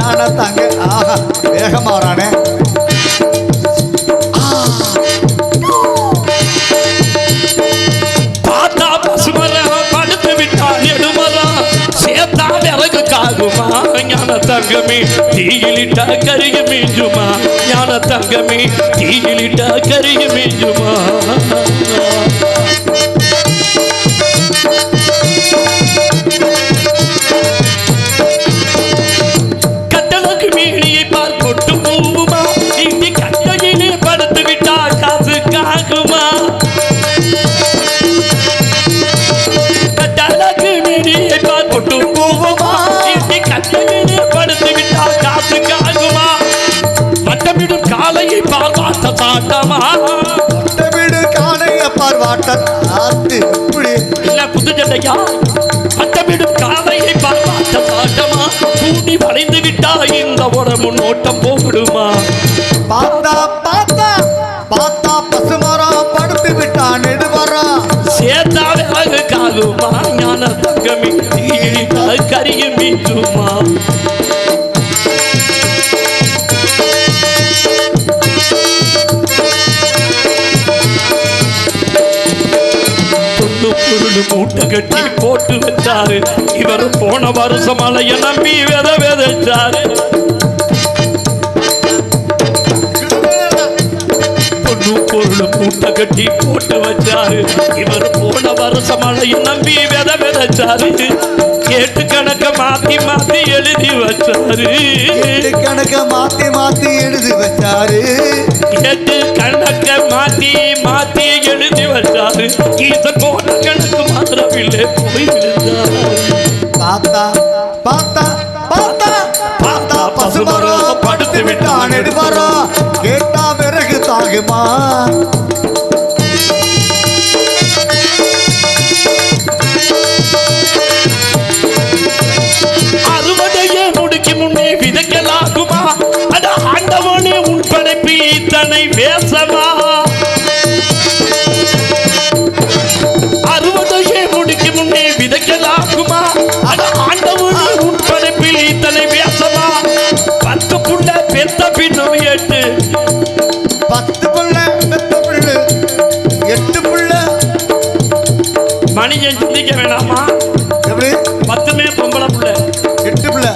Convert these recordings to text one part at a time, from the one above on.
ஞான தங்க ஆஹா வேகமாறானே பார்த்தா பசுமரம் படுத்து விட்டா நெடுமரம் சேத்தா விறகு காகுமா ஞான தங்கமே தீயிலிட்ட கருக மீஞ்சுமா ஞான தங்கமே தீயிலிட்ட கருக மீஞ்சுமா கட்டளக்கு மீனியை பார் கொட்டு போகுமா இங்கு கட்டையிலே படுத்து விட்டா காசு காகுமா கட்டளக்கு மீனியை பார் கொட்டு போகுமா இங்கு கட்டையிலே படுத்து விட்டா காசு காகுமா வட்டமிடும் காலையை பார் வாட்ட தாட்டமா வட்டமிடு காலையை பார் வாட்ட தாட்டு இல்ல புது சண்டையா வட்டமிடும் காலையை பார் வாட்ட தாட்டமா கூடி வளைந்து விட்டா இந்த உடம்பு நோட்டம் போடுமா பார்த்தா பார்த்தா பார்த்தா பசுமரம் படுத்து விட்டா நெடுமரம் சேத்தா விறகு காகுமா ஞான தங்கமே தீயிலிட்ட கரிய மீஞ்சுமா பொருள் மூட்டை கட்டி போட்டு வச்சாரு இவர் போன வருஷம் மலைய நம்பி விதைச்சாரு பொருள் மூட்டை கட்டி போட்டு வச்சாரு இவர் போன வருஷம் மலைய நம்பி விதைச்சாரு கேட்டு கணக்க மாத்தி மாத்தி எழுதி வச்சாரு கணக்க மாத்தி மாத்தி எழுதி வச்சாரு கேட்டு கணக்க மாத்தி மாத்தி எழுதி வச்சாரு இந்த கோண கணக்கு மாத்திரமில்லை போய் விழுந்தாரு பார்த்தா பார்த்தா பார்த்தா பார்த்தா பசுமரம் படுத்து விட்டா நெடுமரம் கேட்டா விறகு தாகுமா அறுவடையே முடிக்கு முன்னே விதைக்கலாகுமா அட ஆண்டவனே உன் படைப்பில் இத்தனை வேசமா அறுவடையே முடிக்கு முன்னே விதைக்கலாகுமா அட ஆண்டவனே உன் படைப்பில் இத்தனை வேசமா 10 புள்ள பெத்த பின்னும் 8 10 புள்ள பெத்த புள்ள 8 புள்ள மணியன் சிந்திக்க வேணாமா எப்படி 10மே பொம்பளை புள்ள 8 புள்ள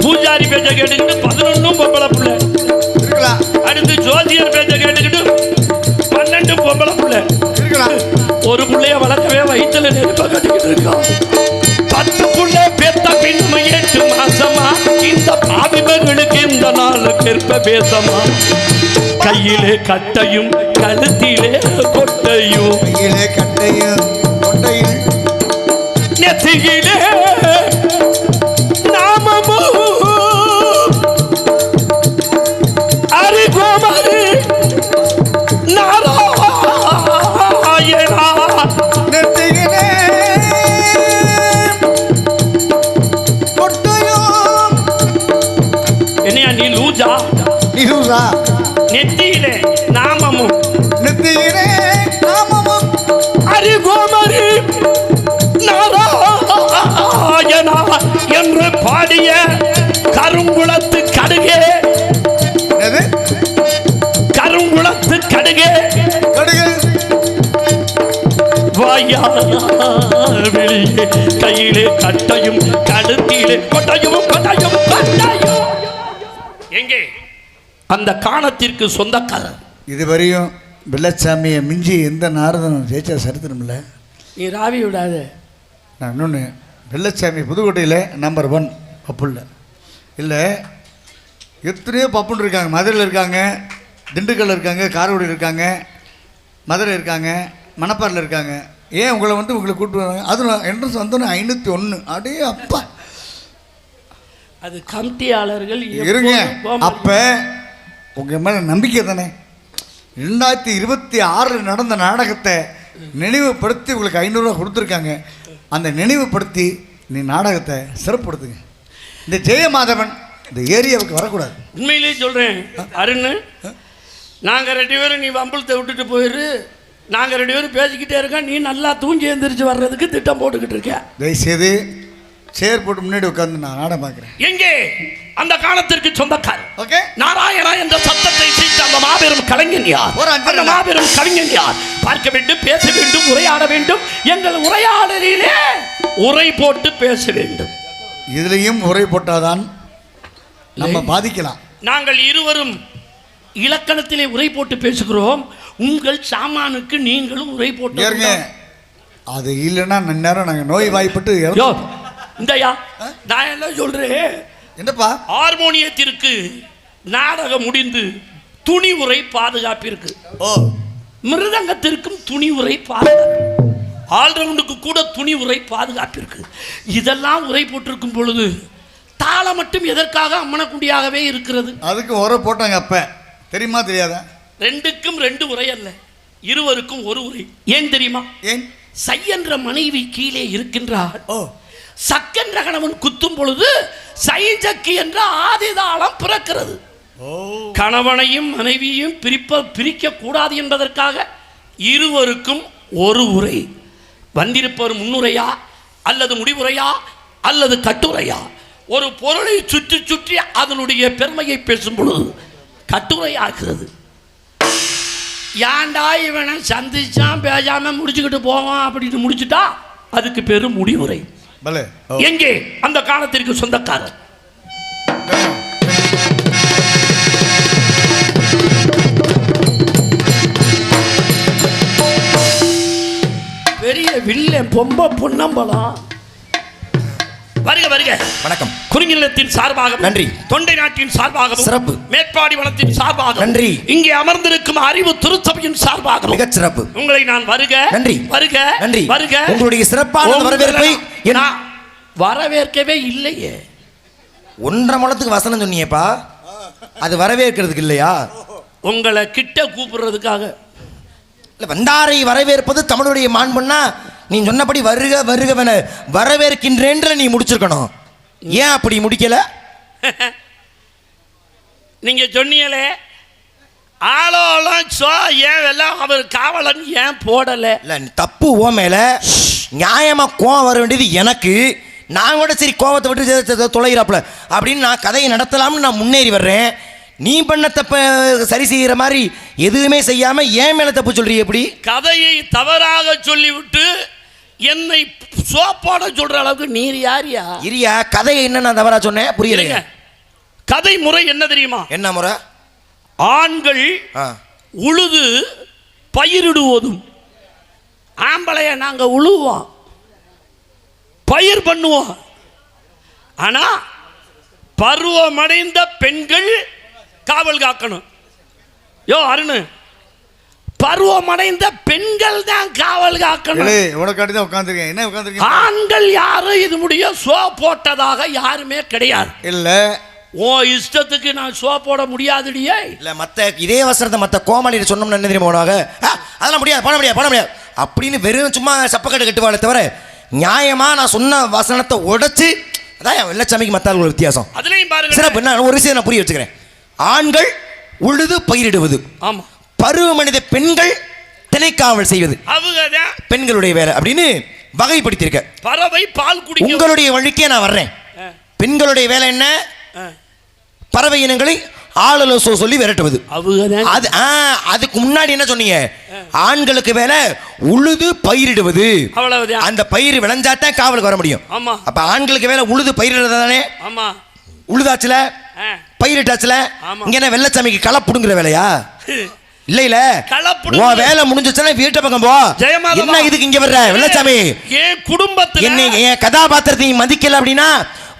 பூஜாரி பேச்ச கேட்டுக்கிட்டு 11 பொம்பளை புள்ள இருக்கலாம் அடுத்து ஜோதியர் பேச்ச கேட்டுக்கிட்டு 12 பொம்பளை புள்ள இருக்கலாம் ஒரு புள்ளைய வளர்க்கவே வயிற்றுல நெருப்ப கட்டிக்கிட்டு இருக்கான் 10 புள்ள பெத்த பின்னும் 8 மாசமா இந்த பாவிமர்களுக்கு இந்த நாள் கெற்ப பேசமா கையிலே கட்டையும் கழுத்திலே கொட்டையும் கையிலே கட்டையும் கொட்டையும் நெத்தியிலே நாமமும் அரிகோமரி நாராயணா நெத்தியிலே கொட்டையும் என்னையா நீ லூஜா நியூஸா நெத்தியிலே நாமமும் நெத்தியிலே நாமமும் அரிகோமரி நாராயணா என்று பாடிய கருங்குளத்து கடுகே எது கருங்குளத்து கடுகே கடுகு வாயா வெளியே கையிலே கட்டையும் கழுத்திலே கொட்டையும் கொட்டையும் கொட்டையும் எங்கே அந்த காணத்திற்கு சொந்தக்காரர் இதுவரையும் வெள்ளச்சாமியை மிஞ்சி எந்த நாரதனும் ஜெயிச்சா சரித்திரம் இல்லை. நீ ராவி விடாத. நான் இன்னொன்று வெள்ளச்சாமி புதுக்கோட்டையில் நம்பர் 1 பப்புள்ள இல்லை எத்தனையோ பப்புன்னு இருக்காங்க. மதுரையில் இருக்காங்க, திண்டுக்கல்லில் இருக்காங்க, காரைக்குடியில் இருக்காங்க, மதுரை இருக்காங்க, மணப்பாறையில் இருக்காங்க. ஏன் உங்களை வந்து உங்களை கூப்பிட்டு வராங்க? அதுவும் என்ட்ரன்ஸ் வந்தோன்னே 501 அடே அப்பா. அது கமிட்டியாளர்கள் இருங்க. அப்போ உங்கள் மேலே நம்பிக்கை தானே. 2026 நடந்த நாடகத்தை நினைவுபடுத்தி உங்களுக்கு 500 ரூபா கொடுத்துருக்காங்க. அந்த நினைவுபடுத்தி நீ நாடகத்தை சிறப்படுத்துங்க. இந்த ஜெயமாதவன் இந்த ஏரியாவுக்கு வரக்கூடாது. உண்மையிலே சொல்கிறேன் அருண், நாங்கள் 2 பேரும் நீ வம்பளத்தை விட்டுட்டு போயிரு, நாங்கள் 2 பேரும் பேசிக்கிட்டே இருக்கோம், நீ நல்லா தூங்கி எழுந்திரிச்சு வர்றதுக்கு திட்டம் போட்டுக்கிட்டு இருக்க. தயவுசெய்து சேர் போட்டு முன்னாடி உட்காந்து நான் நாடகம் பார்க்குறேன். எங்கே அந்த காலத்திற்கு சொந்தக்காரர் ஓகே, நாராயணா என்ற சத்தத்தை செய்த அந்த மாபெரும் கலைஞன் யார்? ஒரு அஞ்சல் அந்த மாபெரும் கவிஞன் யார்? பார்க்க வேண்டும், பேச வேண்டும், உரையாட வேண்டும். எங்கள் உரையாடலிலே உரை போட்டு பேச வேண்டும். இதுலேயும் உரை போட்டாதான் நம்ம பாதிக்கலாம். நாங்கள் இருவரும் இலக்கணத்திலே உரை போட்டு பேசுகிறோம். உங்கள் சாமானுக்கு நீங்களும் உரை போட்டு ஏறுங்க. அது இல்லைன்னா நேரம் நாங்கள் நோய் வாய்ப்பட்டு இந்தயா நான் என்ன சொல்றேன், என்னப்பா ஹார்மோனியத்திற்கு நாடகம் முடிந்து துணி உரை பாதுகாப்பிற்கு, ஓ மிருதங்கத்திற்கும் துணி உரை பாதுகாப்பு, ஆல்ரவுண்டுக்கு கூட துணி உரை பாதுகாப்பிற்கு. இதெல்லாம் உரை போட்டிருக்கும் பொழுது தாளம் மட்டும் எதற்காக அம்மனக்குண்டியாகவே இருக்கிறது? அதுக்கு உரை போட்டாங்க. அப்ப தெரியுமா தெரியாதா? ரெண்டுக்கும் ரெண்டு உரை அல்ல, இருவருக்கும் ஒரு உரை. ஏன் தெரியுமா? ஏன்? சையென்ற மனைவி கீழே இருக்கின்றார். ஓ, சக்கென்ற கணவன் குத்தும் பொழுது சைஜக்கி என்ற ஆதிதாளம் பிறக்கிறது. கணவனையும் மனைவியும் பிரிக்க கூடாது என்பதற்காக இருவருக்கும் ஒரு உரை. வந்திருப்பவர் முன்னுரையா அல்லது முடிவுரையா அல்லது கட்டுரையா? ஒரு பொருளை சுற்றி சுற்றி அதனுடைய பெருமையை பேசும் பொழுது கட்டுரையாகிறது. ஏன்டா இவனை சந்திச்சான் பேசாம முடிச்சுக்கிட்டு போவான் அப்படின்னு முடிச்சுட்டா அதுக்கு பேரு முடிவுரை. எங்கே அந்த காலத்திற்கு சொந்தக்காரர்? பெரிய வில்லன் பொம்ப பொன்னம்பலம். வருக வருக. வணக்கம். குறிஞ்சிலத்தின் சார்பாக நன்றி. தொண்டை நாட்டின் சார்பாக சிறப்பு. மேற்பாடி வளத்தின் சார்பாக நன்றி. இங்கே அமர்ந்திருக்கும் அறிவு திருச்சபையின் சார்பாக மிகச் சிறப்பு. உங்களை நான் வருக நன்றி வருக நன்றி வருக. உங்களுடைய சிறப்பான வரவேற்பை வரவேற்கவே இல்லையே. 1.5 மணத்துக்கு வசனம் சொன்னீங்கப்பா, அது வரவேற்கிறதுக்கு இல்லையா? உங்களை கிட்ட கூப்பிடுறதுக்காக. இல்ல, வந்தாரை வரவேற்பது தமிழுடைய மாண்புன்னா நீ சொன்னபடி வருக வருகவன வரவேற்கின்றேன்ற நீ முடிச்சிருக்கணும். ஏன் அப்படி முடிக்கல? நீங்க சொன்னீங்களே ஆளோலாம் ஏன் எல்லாம் அவர் காவலன் ஏன் போடல? இல்ல, தப்பு ஓ மேல. நியாயமா கோவம் வர வேண்டியது எனக்கு. நான் கூட சரி கோவத்தை விட்டு தொலைகிறாப்புல அப்படின்னு நான் கதையை நடத்தலாம்னு நான் முன்னேறி வர்றேன். நீ பண்ண தப்ப சரி செய்யற மாதிரி எதுவுமே செய்யாம ஏன் மேல தப்பு சொல்றீங்க? எப்படி கதையை தவறாக சொல்லிவிட்டு என்னை சோப்பாட சொல்ற அளவுக்கு நீர் யாரியா? இரியா, கதையை என்ன நான் தவறா சொன்னேன்? புரியலைங்க. கதை முறை என்ன தெரியுமா? என்ன முறை? ஆண்கள் உழுது பயிரிடுவதும், ஆம்பளைய நாங்க உழுவோம் பயிர் பண்ணுவோம். ஆனா பருவமடைந்த பெண்கள் காவல் காக்கணும். யோ அருணு, பருவமடைந்த பெண்கள் தான் காவல் காக்கணும். உனக்காட்டி தான் உட்கார்ந்திருக்கேன். என்ன உட்கார்ந்திருக்கீங்க? ஆண்கள் யாரும் இது முடிய சோ போட்டதாக யாருமே கிடையாது. இல்ல, ஓ இஷ்டத்துக்கு நான் சோ போட முடியாதுடியே. இல்ல, மத்த இதே வசனத்தை மத்த கோமாளியை சொன்னோம்னு என்ன தெரியுமா போனாங்க? அதெல்லாம் முடியாது, பண்ண முடியாது, பண்ண முடியாது அப்படின்னு வெறும் சும்மா சப்பக்கட்டு கட்டுவாளே தவிர நியாயமா நான் சொன்ன வசனத்தை உடைச்சு அதான் வெள்ளச்சாமிக்கு மத்த ஆளுக்கு வித்தியாசம். அதுலயும் பாருங்க சிறப்பு. நான் ஒரு விஷயம் நான் புரிய வச்சுக்கிறேன். ஆண்கள் உழுது பயிரிடுவது, ஆமா, பருவ மனித பெண்கள் திணைக்காவல் செய்வது அவங்கதான் பெண்களுடைய வேலை அப்படின்னு வகைப்படுத்தியிருக்க. பறவை பால் குடிக்கும். உங்களுடைய வழிக்கே நான் வர்றேன். பெண்களுடைய வேலை என்ன? பறவை இனங்களை ஆளலோசோ சொல்லி விரட்டுவது. அது அதுக்கு முன்னாடி என்ன சொன்னீங்க? ஆண்களுக்கு வேலை உழுது பயிரிடுவது. அந்த பயிர் விளைஞ்சாத்தான் காவலுக்கு வர முடியும். அப்ப ஆண்களுக்கு வேலை உழுது பயிரிடுறது தானே? உழுதாச்சுல, பயிரிட்டாச்சுல. இங்க என்ன வெள்ளச்சாமிக்கு களை புடுங்குற வேலையா? இல்ல இல்ல, வேலை முடிஞ்சுச்சுன்னா வீட்டை பக்கம் போ. என்ன இதுக்கு இங்க வர்ற வெள்ளச்சாமி? என் குடும்பத்துல என்ன என் கதாபாத்திரத்தை மதிக்கல அப்படின்னா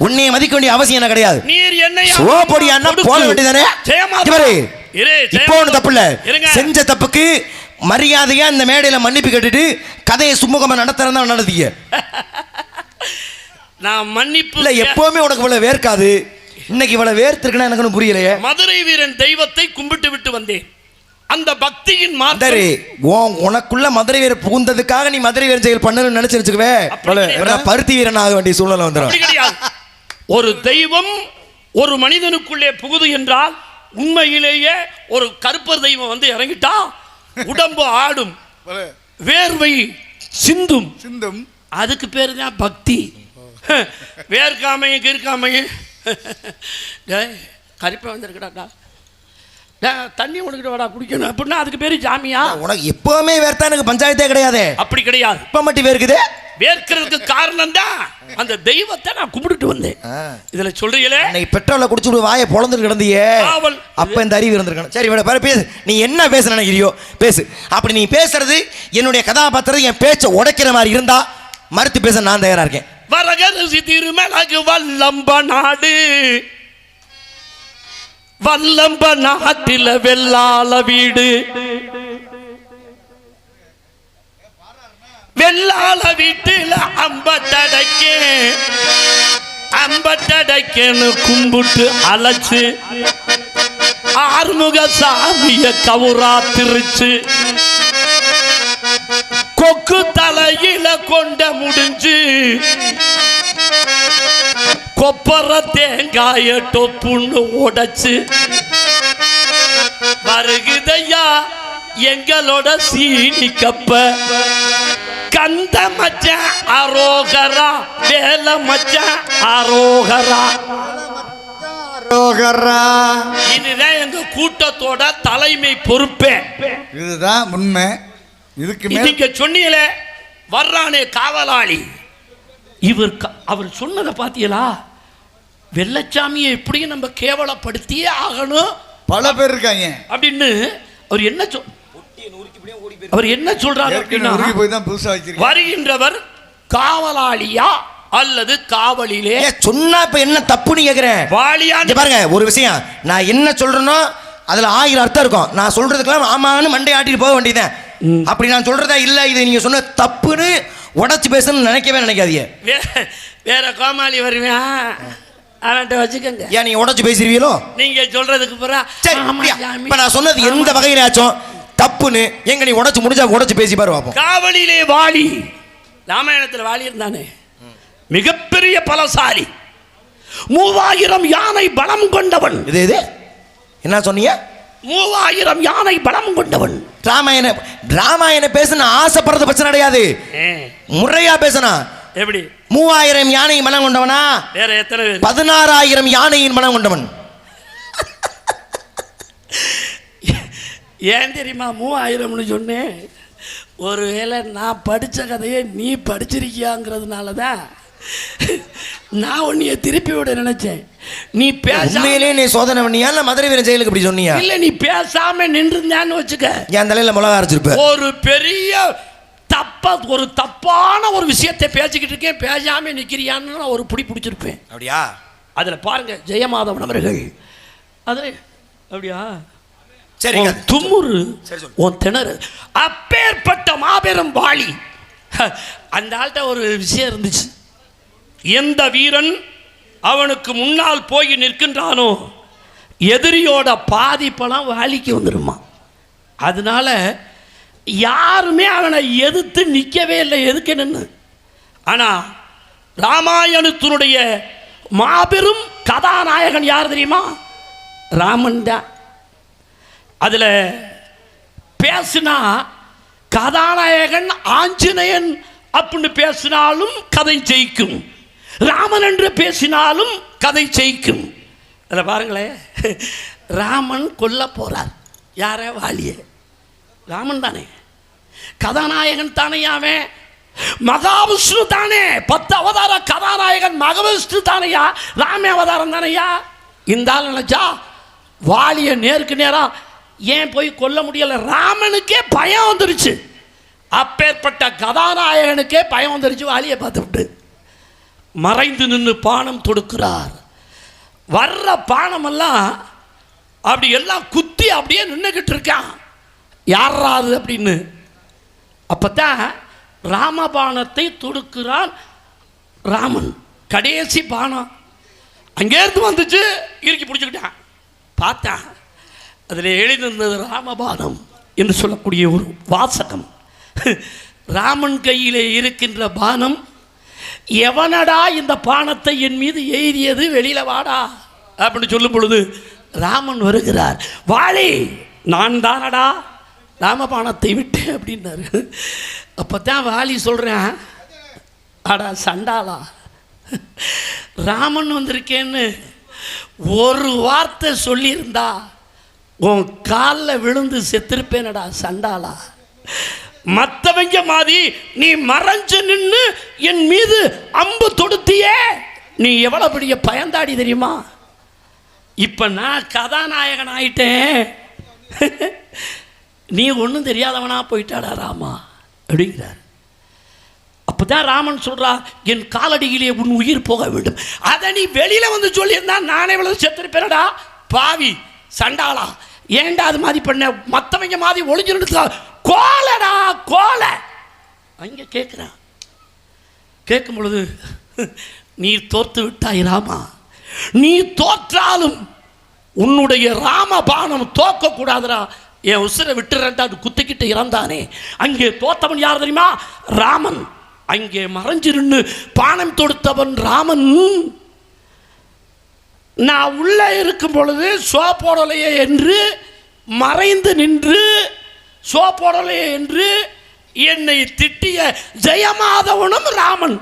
உன்னை மதிக்க வேண்டிய அவசியம் என்ன கிடையாது. நீர் என்ன சோபடியான்னா போக வேண்டியதானே? இப்போ ஒண்ணு தப்பு இல்ல. செஞ்ச தப்புக்கு மரியாதையா இந்த மேடையில மன்னிப்பு கேட்டுட்டு கதையை சுமூகமா நடத்துறதா நடந்தீங்க. நான் மன்னிப்பு இல்ல, எப்பவுமே உனக்கு இவ்வளவு வேர்க்காது. இன்னைக்கு இவ்வளவு வேர்த்திருக்குன்னா எனக்கு புரியலையே. மதுரை வீரன் தெய்வத்தை கும்பிட்டு விட்டு வந்தேன். அந்த பக்தியின் மாதிரி உனக்குள்ள மதுரை வீரர் புகுந்ததுக்காக நீ மதுரை வீரன் செயல் பண்ணணும்னு நினைச்சு வச்சுக்கவே பருத்தி வீரன் ஆக வேண்டிய சூழ்நிலை வந்துடும். ஒரு தெய்வம் ஒரு மனிதனுக்குள்ளே புகுது என்றால் உண்மையிலேயே ஒரு கருப்பர் தெய்வம் வந்து இறங்கிட்டா உடம்பு ஆடும், வேர்வை சிந்தும். அதுக்கு பேரு தான் பக்தி. வேர்க்காமையும் கிருக்காமையும் டேய் கருப்பை வந்திருக்கடாடா டே தண்ணி உனக்கிட்ட வாடா குடிக்கணும் அப்படின்னா அதுக்கு பேர் ஜாமியா? உனக்கு எப்பவுமே வேர்த்தா, எனக்கு பஞ்சாயத்தே கிடையாது. அப்படி கிடையாது, இப்ப மட்டும் வேர்க்குது. வேர்க்கிறதுக்கு காரணம் தான் அந்த தெய்வத்தை நான் கும்பிட்டுட்டு வந்தேன். இதுல சொல்றீங்களே இன்னைக்கு பெட்ரோலை குடிச்சு வாயை பொழந்து கிடந்தியே, அப்ப இந்த அறிவு இருந்திருக்கணும். சரி விட பாரு, பேசு. நீ என்ன பேச நினைக்கிறியோ பேசு. அப்படி நீ பேசுறது என்னுடைய கதாபாத்திரம் என் பேச்சை உடைக்கிற மாதிரி இருந்தா மறுத்து பேச நான் தயாரா இருக்கேன். வரகரசி திருமலகு வல்லம்ப நாடு, வல்லம்ப நாட்டில வெள்ளாள வீடு, வெள்ளாள வீட்டுல அம்பட்டடைக்கேன்னு கும்பிட்டு அழைச்சு ஆறுமுக சாமிய கவுரா திருச்சு கொக்கு தலையில கொண்ட முடிஞ்சு கொப்பர தேங்காய டொப்புன்னு உடைச்சு வருகுதையா எங்களோட சீனி கப்ப கந்த மச்சான் அரோகரா, வேல மச்சான் அரோகரா. இதுதான் எங்க கூட்டத்தோட தலைமை பொறுப்பே. இதுதான் உண்மை. இதுக்கு நீங்க சொன்னீங்களே வர்றானே காவலாளி, அவர் சொன்னதை பாத்தீங்களா? வெள்ளச்சாமியை எப்படியும் நம்ம கேவலப்படுத்தியே ஆகணும், பல பேர் இருக்காங்க அப்படின்னு அவர் என்ன சொல்றாரு அப்படின்னா, வருகின்றவர் காவலாளியா அல்லது காவலிலே சொன்னா இப்ப என்ன தப்புன்னு கேக்குறேன். வாலியா பாருங்க, ஒரு விஷயம் நான் என்ன சொல்றேனோ அதுல 1000 அர்த்தம் இருக்கும். நான் சொல்றதுக்கெல்லாம் ஆமான்னு மண்டை ஆட்டிட்டு போக வேண்டியதுதான். அப்படி நான் சொல்றதா இல்ல, இது நீங்க சொன்ன தப்புன்னு உடச்சு பேசணும்னு நினைக்கவே நினைக்காதீங்க. வேற கோமாளி வருவேன் அவன்கிட்ட வச்சுக்கோங்க. ஏன் நீங்க உடச்சு பேசிருவீங்களோ? நீங்க சொல்றதுக்கு பிறகு இப்ப நான் சொன்னது எந்த வகையிலாச்சும் தப்புன்னு எங்க நீ உடச்சு முடிஞ்சா உடச்சு பேசி பாரு பாப்போம். காவலிலே வாலி, ராமாயணத்தில் வாலி இருந்தானே மிகப்பெரிய பலசாலி, 3000 யானை பலம் கொண்டவன். இது என்ன சொன்னீங்க? 3000 யானை பலம் கொண்டவன். ராமாயண பேசுன ஆசைப்படுறது பிரச்சனை கிடையாது, முறையா பேசணும். எப்படி? 3000 யானை மனம் கொண்டவனா? வேற எத்தனை? 16000 யானையின் மனம் கொண்டவன். ஏன் தெரியுமா 3000ன்னு சொன்னேன்? ஒருவேளை நான் படித்த கதையை நீ படிச்சிருக்கியாங்கிறதுனால தான் நான் உன்னைய திருப்பி விட நினைச்சேன். நீ உண்மையிலே நீ சோதனை பண்ணியா இல்ல மதுரை வீரன் ஜெயிலுக்கு இப்படி சொன்னியா? இல்ல, நீ பேசாம நின்றுந்தான்னு வச்சுக்க, என் தலையில மிளகா அரைச்சிருப்ப. ஒரு பெரிய ஒரு தப்பான ஒரு விஷயத்தை பேசிக்கிட்டு இருக்கேன், பேசாம நிக்கிறியான்னு ஒரு புடி பிடிச்சிருப்பேன். அப்படியா? அதுல பாருங்க ஜெயமாதவன் அவர்கள் அதுல அப்படியா? சரி, தும்முரு உன் திணறு அப்பேற்பட்ட மாபெரும் வாளி. அந்த ஆள்கிட்ட ஒரு விஷயம் இருந்துச்சு. எந்த வீரன் அவனுக்கு முன்னால் போய் நிற்கின்றானோ எதிரியோட பாதிப்பெல்லாம் வாளிக்கு வந்துடுமா. அதனால யாருமே அவனை எதிர்த்து நிற்கவே இல்லை. எதுக்கு நின்று? ஆனால் ராமாயணத்தினுடைய மாபெரும் கதாநாயகன் யார் தெரியுமா? ராமன் தான். அதில் பேசினா கதாநாயகன் ஆஞ்சநேயன் அப்படின்னு பேசினாலும் கதை ஜெயிக்கும், ராமன் என்று பேசினாலும் கதை ஜெயிக்கும். அதில் பாருங்களேன், ராமன் கொல்ல போறார் யார? வாலிய. ராமன் தானே கதாநாயகன் தானே, அவன் மகாவிஷ்ணு தானே, 10 அவதார கதாநாயகன் மகாவிஷ்ணு தானையா, ராம அவதாரம் தானையா. இந்த ஆள் நினைச்சா வாலிய நேருக்கு நேரா ஏன் போய் கொல்ல முடியல? ராமனுக்கே பயம் வந்துருச்சு, அப்பேற்பட்ட கதாநாயகனுக்கே பயம் வந்துருச்சு. வாலியை பார்த்து விட்டு மறைந்து நின்று பானம் தொடுக்கிறார். வர்ற பானமெல்லாம் அப்படி எல்லாம் குத்தி அப்படியே நின்றுக்கிட்டு இருக்கான். யாராது அப்படின்னு அப்பதான் ராமபானத்தை தொடுக்கிறான் ராமன். கடைசி பானம் அங்கேருந்து வந்துச்சு, இறுக்கி பிடிச்சிக்கிட்டான். பார்த்தான், அதில் எழுதியிருந்தது ராமபானம் என்று சொல்லக்கூடிய ஒரு வாசகம். ராமன் கையிலே இருக்கின்ற பானம், எவனடா இந்த பானத்தை என் மீது எய்தியது, வெளியில வாடா அப்படின்னு சொல்லும் பொழுது ராமன் வருகிறார். வாளி, நான் தானடா ராமபானத்தை விட்டேன் அப்படின்னாரு. அப்போ தான் வாலி சொல்கிறேன், அடா சண்டாளா, ராமன் வந்திருக்கேன்னு ஒரு வார்த்தை சொல்லியிருந்தா உன் காலில் விழுந்து செத்திருப்பேனடா சண்டாளா. மற்றவங்க மாதிரி நீ மறைஞ்சு நின்று என் மீது அம்பு தொடுத்தியே, நீ எவ்வளோ பெரிய பயந்தாடி தெரியுமா? இப்போ நான் கதாநாயகன் ஆயிட்டேன், நீ ஒன்றும் தெரியாதவனா போயிட்டாடா ராமா அப்படிங்கிறார். அப்போதான் ராமன் சொல்றா, என் காலடியிலே உன் உயிர் போக வேண்டும். அதை நீ வெளியில வந்து சொல்லியிருந்தா நானே இவ்வளவு செத்துருப்பேனடா பாவி சண்டாளா. ஏன்டா அது மாதிரி பண்ண? மற்றவங்க மாதிரி ஒளிஞ்சு கோலடா கோலை அங்கே கேட்குறான். கேட்கும் பொழுது, நீ தோற்று விட்டாய் ராமா, நீ தோற்றாலும் உன்னுடைய ராமபானம் தோக்க கூடாதுடா. என் உசுரை விட்டுறா, அது குத்திக்கிட்டு இறந்தானே. அங்கே தோத்தவன் யார் தெரியுமா? ராமன். அங்கே மறைஞ்சிருந்து பானம் தொடுத்தவன் ராமன். நான் உள்ளே இருக்கும் பொழுது சோப்போடலையே என்று மறைந்து நின்று சோப்போடலையே என்று என்னை திட்டிய ஜெயமாதவனும் ராமன்.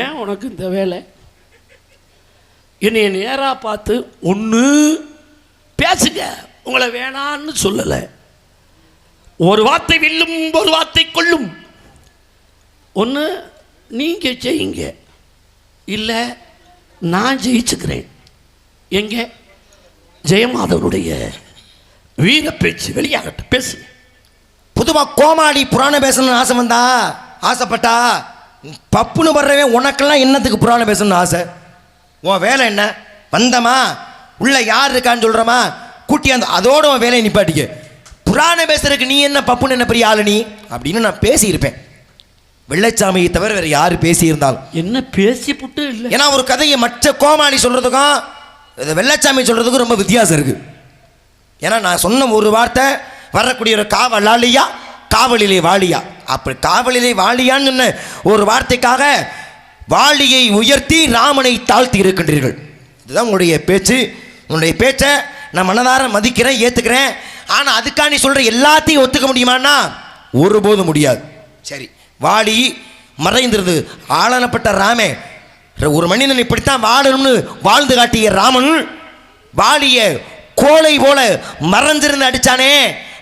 ஏன் உனக்கு இந்த வேலை? என்னை நேராக பார்த்து ஒன்று பேசுங்க, உங்களை வேணான்னு சொல்லலை. ஒரு வார்த்தை வெல்லும், ஒரு வார்த்தை கொள்ளும். ஒன்று நீங்கள் செய்யுங்க, இல்லை நான் ஜெயிச்சுக்கிறேன். எங்கே? ஜெயமாதவனுடைய வீர பேச்சு வெளியாகட்டும், பேசு. பொதுவாக கோமாளி புராணம் பேசணும்னு ஆசை வந்தா, ஆசைப்பட்டா பப்புன்னு வர்றவன் உனக்கெல்லாம் என்னத்துக்கு புராணம் பேசணும்னு ஆசை? உன் வேலை என்ன? வந்தமா உள்ள யார் இருக்கான்னு சொல்கிறோமா, கூட்டியாந்து அதோட உன் வேலையை நிப்பாட்டிக்க. புராணம் பேசுறதுக்கு நீ என்ன பப்புன்னு என்ன பெரிய ஆளு நீ அப்படின்னு நான் பேசியிருப்பேன். வெள்ளைச்சாமியை தவிர வேறு யார் பேசியிருந்தாலும் என்ன பேசி புட்டு இல்லை. ஏன்னா ஒரு கதையை மற்ற கோமாளி சொல்கிறதுக்கும் வெள்ளைச்சாமி சொல்கிறதுக்கும் ரொம்ப வித்தியாசம் இருக்குது. ஏன்னா நான் சொன்ன ஒரு வார்த்தை வரக்கூடிய ஒரு காவலாளியா, காவலிலே வாலியா. அப்படி காவலிலே வாலியான்னு சொன்ன ஒரு வார்த்தைக்காக வாலியை உயர்த்தி ராமனை தாழ்த்தி இருக்கின்றீர்கள். இதுதான் உங்களுடைய பேச்சு. உன்னுடைய பேச்சை நான் மனதார மதிக்கிறேன், ஏற்றுக்கிறேன். ஆனால் அதுக்காக நீ சொல்கிற எல்லாத்தையும் ஒத்துக்க முடியுமான்னா ஒருபோதும் முடியாது. சரி, வாலி மறைந்திருது, ஆளனப்பட்ட ராமே, ஒரு மனிதன் இப்படித்தான் வாழணும்னு வாழ்ந்து காட்டிய ராமன் வாலிய கோலை போல மறைஞ்சிருந்து அடித்தானே,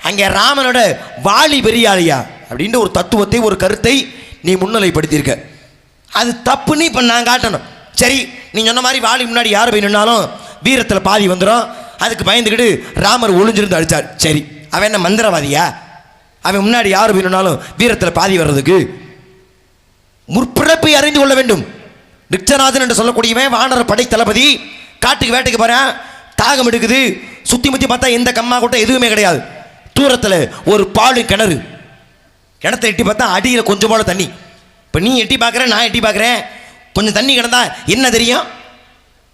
அங்கே ராமனோட வாலி பெரியாளியா அப்படின்ற ஒரு தத்துவத்தை, ஒரு கருத்தை நீ முன்னிலைப்படுத்தியிருக்க. அது தப்புன்னு இப்போ நான் காட்டணும். சரி, நீ சொன்ன மாதிரி வாலி முன்னாடி யார் போய் நின்னாலும் வீரத்தில் பாதி வந்துடும். அதுக்கு பயந்துக்கிட்டு ராமர் ஒளிஞ்சிருந்து அடித்தார். சரி, அவன் என்ன மந்திரவாதியா? அவன் முன்னாடி யார் போய் நின்னாலும் வீரத்தில் பாதி வர்றதுக்கு முற்பிறப்பை அறிந்து கொள்ள வேண்டும். ரிக்ஷநாதன் என்று சொல்லக்கூடியவன் வானர படை தளபதி. காட்டுக்கு வேட்டைக்கு போகிறேன், தாகம் எடுக்குது, சுற்றி முற்றி பார்த்தா எந்த கம்மா கூட்டம் எதுவுமே கிடையாது. தூரத்தில் ஒரு பாலு கிணறு, கிணத்தை எட்டி பார்த்தா அடியில் கொஞ்சம் போல தண்ணி. இப்போ நீ எட்டி பார்க்குற, நான் எட்டி பார்க்குறேன், கொஞ்சம் தண்ணி கிடந்தா என்ன தெரியும்?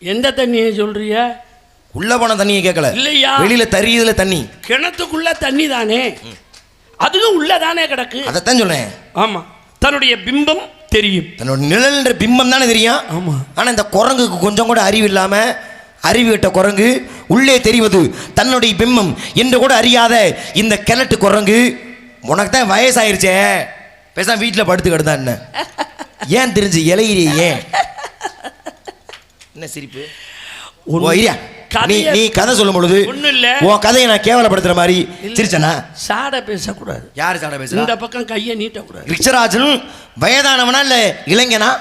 எந்த தண்ணியை சொல்றிய? உள்ள போன தண்ணியை கேட்கல, இல்லையா, வெளியில தரியுதுல தண்ணி. கிணத்துக்குள்ள தண்ணி தானே, அதுவும் உள்ள தானே கிடக்கு. அதைத்தான் சொல்றேன். ஆமா, தன்னுடைய பிம்பம் தெரியும், தன்னோட நிழல்ன்ற பிம்பம் தானே தெரியும். ஆமா. ஆனா இந்த குரங்குக்கு கொஞ்சம் கூட அறிவு இல்லாம, அறிவு விட்ட குரங்கு உள்ளே தெரிவது தன்னுடைய பிம்பம் என்று கூட அறியாத இந்த கிழட்டு குரங்கு, உனக்கு தான் வயசாயிருச்சே, பேசாம வீட்டில் படுத்து கிடந்தா என்ன? ஏன் தெரிஞ்சு இலையிலே ஏன் என்ன சிரிப்பு? நீ கதை சொல்லும் பொழுது உன் கதையை நான் கேவலப்படுத்துற மாதிரி சிரிச்சனா? சாட பேசக்கூடாது. யாரு சாட பேச? இந்த பக்கம் கையை நீட்டக்கூடாது. ரிக்ஷராஜன் வயதானவனா இல்ல இளைஞனா?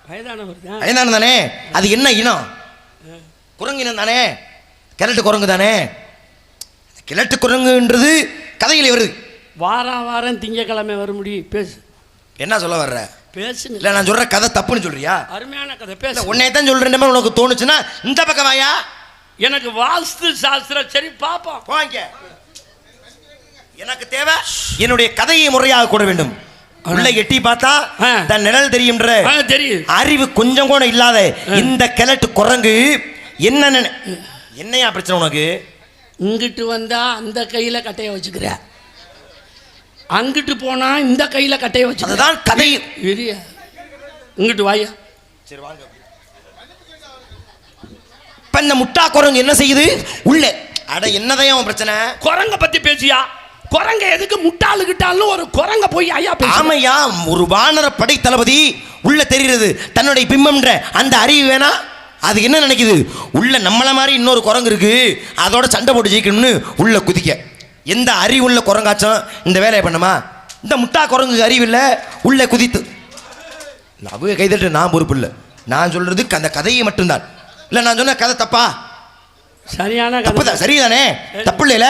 வயதானவர். வயதான தானே. அது என்ன இனம்? குரங்கினம் தானே, கிழட்டு குரங்கு தானே. கிழட்டு குரங்குன்றது கதையில வருது. வாரம் திங்கக்கிழமை வர முடியும். பேசு. என்ன சொல்ல வர்ற? பேசுங்க. இல்லை, நான் சொல்ற கதை தப்புன்னு சொல்றியா? அருமையான கதை, பேச. உன்னை தான் சொல்றேன், உனக்கு தோணுச்சுன்னா இந்த பக்கம் வாயா. எனக்கு வாஸ்து சாஸ்திரம் சரி பாப்போம். வாங்க. எனக்கு தேவை என்னுடைய கதையை முறையாக கூட வேண்டும். உள்ள எட்டி பார்த்தா தன் நிழல் தெரியும்ன்ற அறிவு கொஞ்சம் கூட இல்லாத இந்த கிழட்டு குரங்கு என்ன என்னையா பிரச்சனை உனக்கு? இங்கிட்டு வந்தா அந்த கையில கட்டைய வச்சுக்கிற, அங்கிட்டு போனா இந்த கையில கட்டைய வச்சு. அதுதான் கதை. இங்கிட்டு வாயா. சரி வாங்க. இப்ப இந்த முட்டா குரங்கு என்ன செய்யுது? உள்ள அட என்னதான் அவன் பிரச்சனை? குரங்க பத்தி பேசியா? குரங்க எதுக்கு முட்டாளுகிட்டாலும் ஒரு குரங்க போய் ஐயா ஆமையா, ஒரு வானர படை தளபதி உள்ள தெரிகிறது தன்னுடைய பிம்பம்ன்ற அந்த அறிவு வேணா, அது என்ன நினைக்குது, உள்ள நம்மள மாதிரி இன்னொரு குரங்கு இருக்கு, அதோட சண்டை போட்டு ஜெயிக்கணும்னு உள்ள குதிக்க. எந்த அறிவுள்ள குரங்காச்சும் இந்த வேலையை பண்ணுமா? இந்த முட்டா குரங்கு அறிவில்லை, உள்ள குதித்து. அவங்க கைதட்டு நான் பொறுப்பு இல்லை, நான் சொல்றதுக்கு அந்த கதையை மட்டும்தான். இல்லை நான் சொன்ன கதை தப்பா? சரியான தப்பு தான், சரிதானே, தப்பு இல்லைல.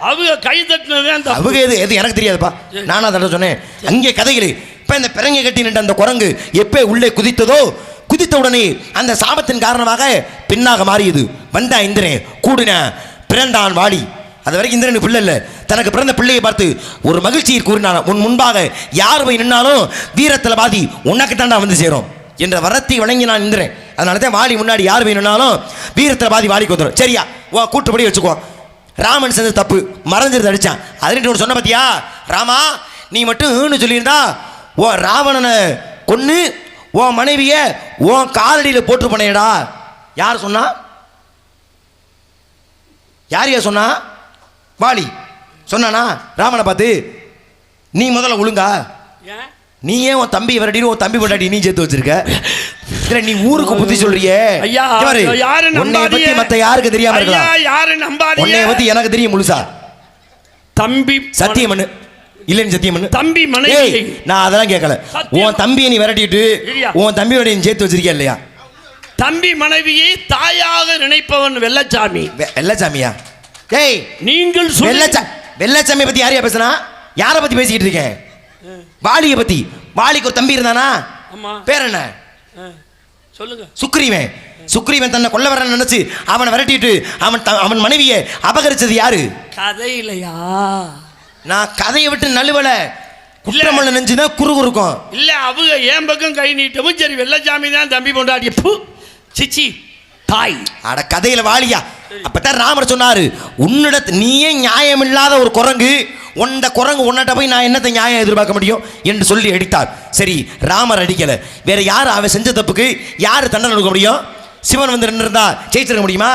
அவங்க கை தட்டினது அவங்க எது எது எனக்கு தெரியாதுப்பா, நானா தட்ட சொன்னேன். அங்கே கதைகளே இப்போ இந்த பிறங்கை கட்டி நின்ற அந்த குரங்கு எப்போ உள்ளே குதித்ததோ, குதித்த உடனே அந்த சாபத்தின் காரணமாக பெண்ணாக மாறியது. வந்தா இந்திரன் கூடின பிறந்தான் வாலி. அது வரைக்கும் இந்திரனுக்கு பிள்ளை இல்லை. தனக்கு பிறந்த பிள்ளையை பார்த்து ஒரு மகிழ்ச்சியை கூறினான், உன் முன்பாக யார் போய் நின்னாலும் வீரத்தில் பாதி உனக்கு தாண்டா வந்து சேரும் என்ற வரத்தை வழங்கினான் இந்திரன். அதனால தான் வாலி முன்னாடி யார் போய் நின்னாலும் வீரத்தில் பாதி வாலிக்கு வந்துடும். சரியா ஓ கூட்டுப்படி வச்சுக்கோ. ராமன் செஞ்ச தப்பு, மறைஞ்சிருந்து அடித்தான். அதுன்னு ஒன்று சொன்ன பார்த்தியா, ராமா நீ மட்டும் சொல்லியிருந்தா ஓ ராவணனை கொன்று ஓ மனைவிய ஓ காலடியில் போட்டு பண்ணேடா. யார் சொன்னா? யாரையா சொன்னா? வாலி சொன்னானா ராமனை பார்த்து? நீ முதல்ல ஒழுங்கா, நீ ஏன் உன் தம்பி வரடினு உன் தம்பி பொண்டாட்டி நீ சேர்த்து வச்சிருக்க? இல்ல நீ ஊருக்கு புத்தி சொல்றியே, உன்னை பத்தி மத்த யாருக்கு தெரியாம இருக்கலாம், உன்னை பத்தி எனக்கு தெரியும் முழுசா. தம்பி சத்தியம் பண்ணு, இல்லன்னு சத்தியம் பண்ணு. தம்பி மனைவி நான் அதெல்லாம் கேட்கல. உன் தம்பியை நீ விரட்டிட்டு உன் தம்பியோட நீ சேர்த்து வச்சிருக்கியா இல்லையா? தம்பி மனைவியை தாயாக நினைப்பவன் வெள்ளச்சாமி. வெள்ளச்சாமியா? ஏய் நீங்கள் வெள்ளச்சாமியை பத்தி யாரையா பேசுனா? யாரை பத்தி பேசிக்கிட்டு இருக்கேன்? வாலியை பத்தி. வாலிக்கு ஒரு தம்பி இருந்தானா? பேர் என்ன சொல்லுங்க. சுக்ரீவன். சுக்ரீவன் தன்னை கொல்ல வர நினைச்சு அவனை விரட்டிட்டு அவன் மனைவியை அபகரிச்சது யாரு? கதை இல்லையா? நான் கதையை விட்டு நழுவல, குற்றமல்ல நெஞ்சுதான் குறுகுறுக்கும். இல்ல அவங்க ஏன் பக்கம் கை நீட்டவும் சரி வெள்ளச்சாமி தான் தம்பி பொண்டாட்டி சிச்சி தாய். அட கதையில வாலியா? அப்பதான் ராமர் சொன்னாரு, உன்னிடத்து நீயே நியாயம் இல்லாத ஒரு குரங்கு, உன்ட குரங்கு உன்னிட்ட போய் நான் என்னத்தை நியாயம் எதிர்பார்க்க முடியும் என்று சொல்லி அடித்தார். சரி ராமர் அடிக்கல, வேற யார் அவன் செஞ்ச தப்புக்கு யாரு தண்டனை கொடுக்க முடியும்? சிவன் வந்து நின்றுருந்தா ஜெயிச்சிருக்க முடியுமா?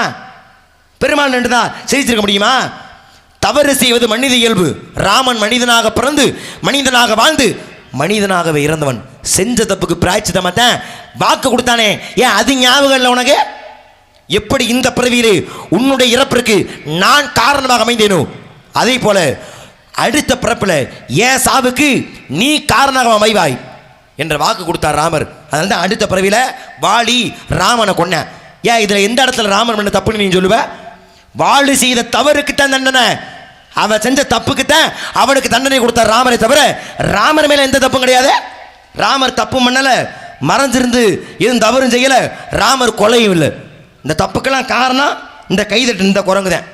பெருமாள் நின்றுதா ஜெயிச்சிருக்க முடியுமா? தவறு செய்வது மனித இயல்பு. ராமன் மனிதனாக பிறந்து மனிதனாக வாழ்ந்து மனிதனாகவே இறந்தவன். செஞ்ச தப்புக்கு பிராய்ச்சித்தமா தான் வாக்கு கொடுத்தானே, ஏன் அது ஞாபகம் இல்லை உனக்கு? எப்படி இந்த பிறவியிலே உன்னுடைய இறப்பிற்கு நான் காரணமாக அமைந்தேனோ, அதே போல அடுத்த பிறப்பில் ஏன் சாவுக்கு நீ காரணமாக அமைவாய் என்ற வாக்கு கொடுத்தார் ராமர். அதனால தான் அடுத்த பிறவியில வாலி ராமனை கொன்ன. ஏன் இதுல எந்த இடத்துல ராமன் பண்ண தப்புன்னு நீ சொல்லுவ? வாலி செய்த தவறுக்குத்தான் தண்டனை, அவன் செஞ்ச தப்புக்குத்தான் அவனுக்கு தண்டனை கொடுத்தார் ராமரை தவிர ராமர் மேல எந்த தப்பும் கிடையாது. ராமர் தப்பு பண்ணல, மறைஞ்சிருந்து எதுவும் தவறும் செய்யல, ராமர் கொலையும் இல்லை. இந்த தப்புக்கெல்லாம் காரணம் இந்த கைதட்டு இந்த குரங்கு தான்.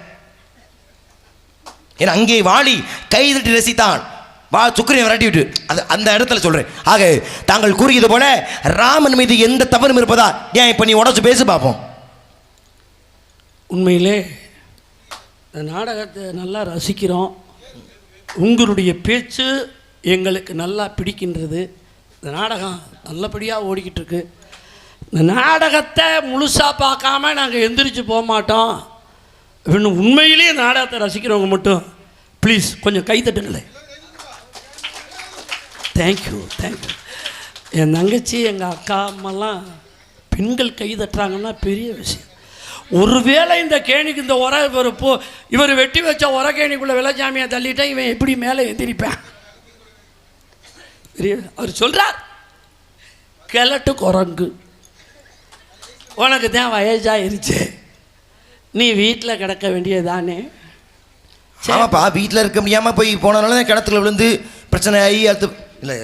ஏன்னா அங்கே வாலி கைதட்டி ரசித்தான், சுக்கிரனை விரட்டி விட்டு. அது அந்த இடத்துல சொல்றேன். ஆக தாங்கள் கூறியது போல ராமன் மீது எந்த தவறும் இருப்பதா ஏன் இப்ப நீ உடச்சு பேசு பார்ப்போம். உண்மையிலே இந்த நாடகத்தை நல்லா ரசிக்கிறோம். உங்களுடைய பேச்சு எங்களுக்கு நல்லா பிடிக்கின்றது. இந்த நாடகம் நல்லபடியாக ஓடிக்கிட்டு இருக்கு. இந்த நாடகத்தை முழுசாக பார்க்காம நாங்கள் எந்திரிச்சு போக மாட்டோம். இன்னும் உண்மையிலேயே நாடகத்தை ரசிக்கிறவங்க மட்டும் ப்ளீஸ் கொஞ்சம் கைத்தட்டுங்களே. Thank you thank you. என் தங்கச்சி எங்கள் அக்கா அம்மாலாம் பெண்கள் கை தட்டுறாங்கன்னா பெரிய விஷயம். ஒருவேளை இந்த கேணிக்கு இந்த இவர் வெட்டி வச்ச கேணிக்குள்ளே வெள்ளச்சாமியை தள்ளிட்டா இவன் எப்படி மேலே எந்திரிப்பேன்? அவர் சொல்கிறார், கிழட்டு குரங்கு உனக்கு தான் வயசாயிருச்சு, நீ வீட்டில் கிடக்க வேண்டியதானே. ஆமாப்பா, வீட்டில் இருக்க முடியாமல் போய் போனதுனால தான் கிணத்துல விழுந்து பிரச்சனை ஆகி அது இல்லை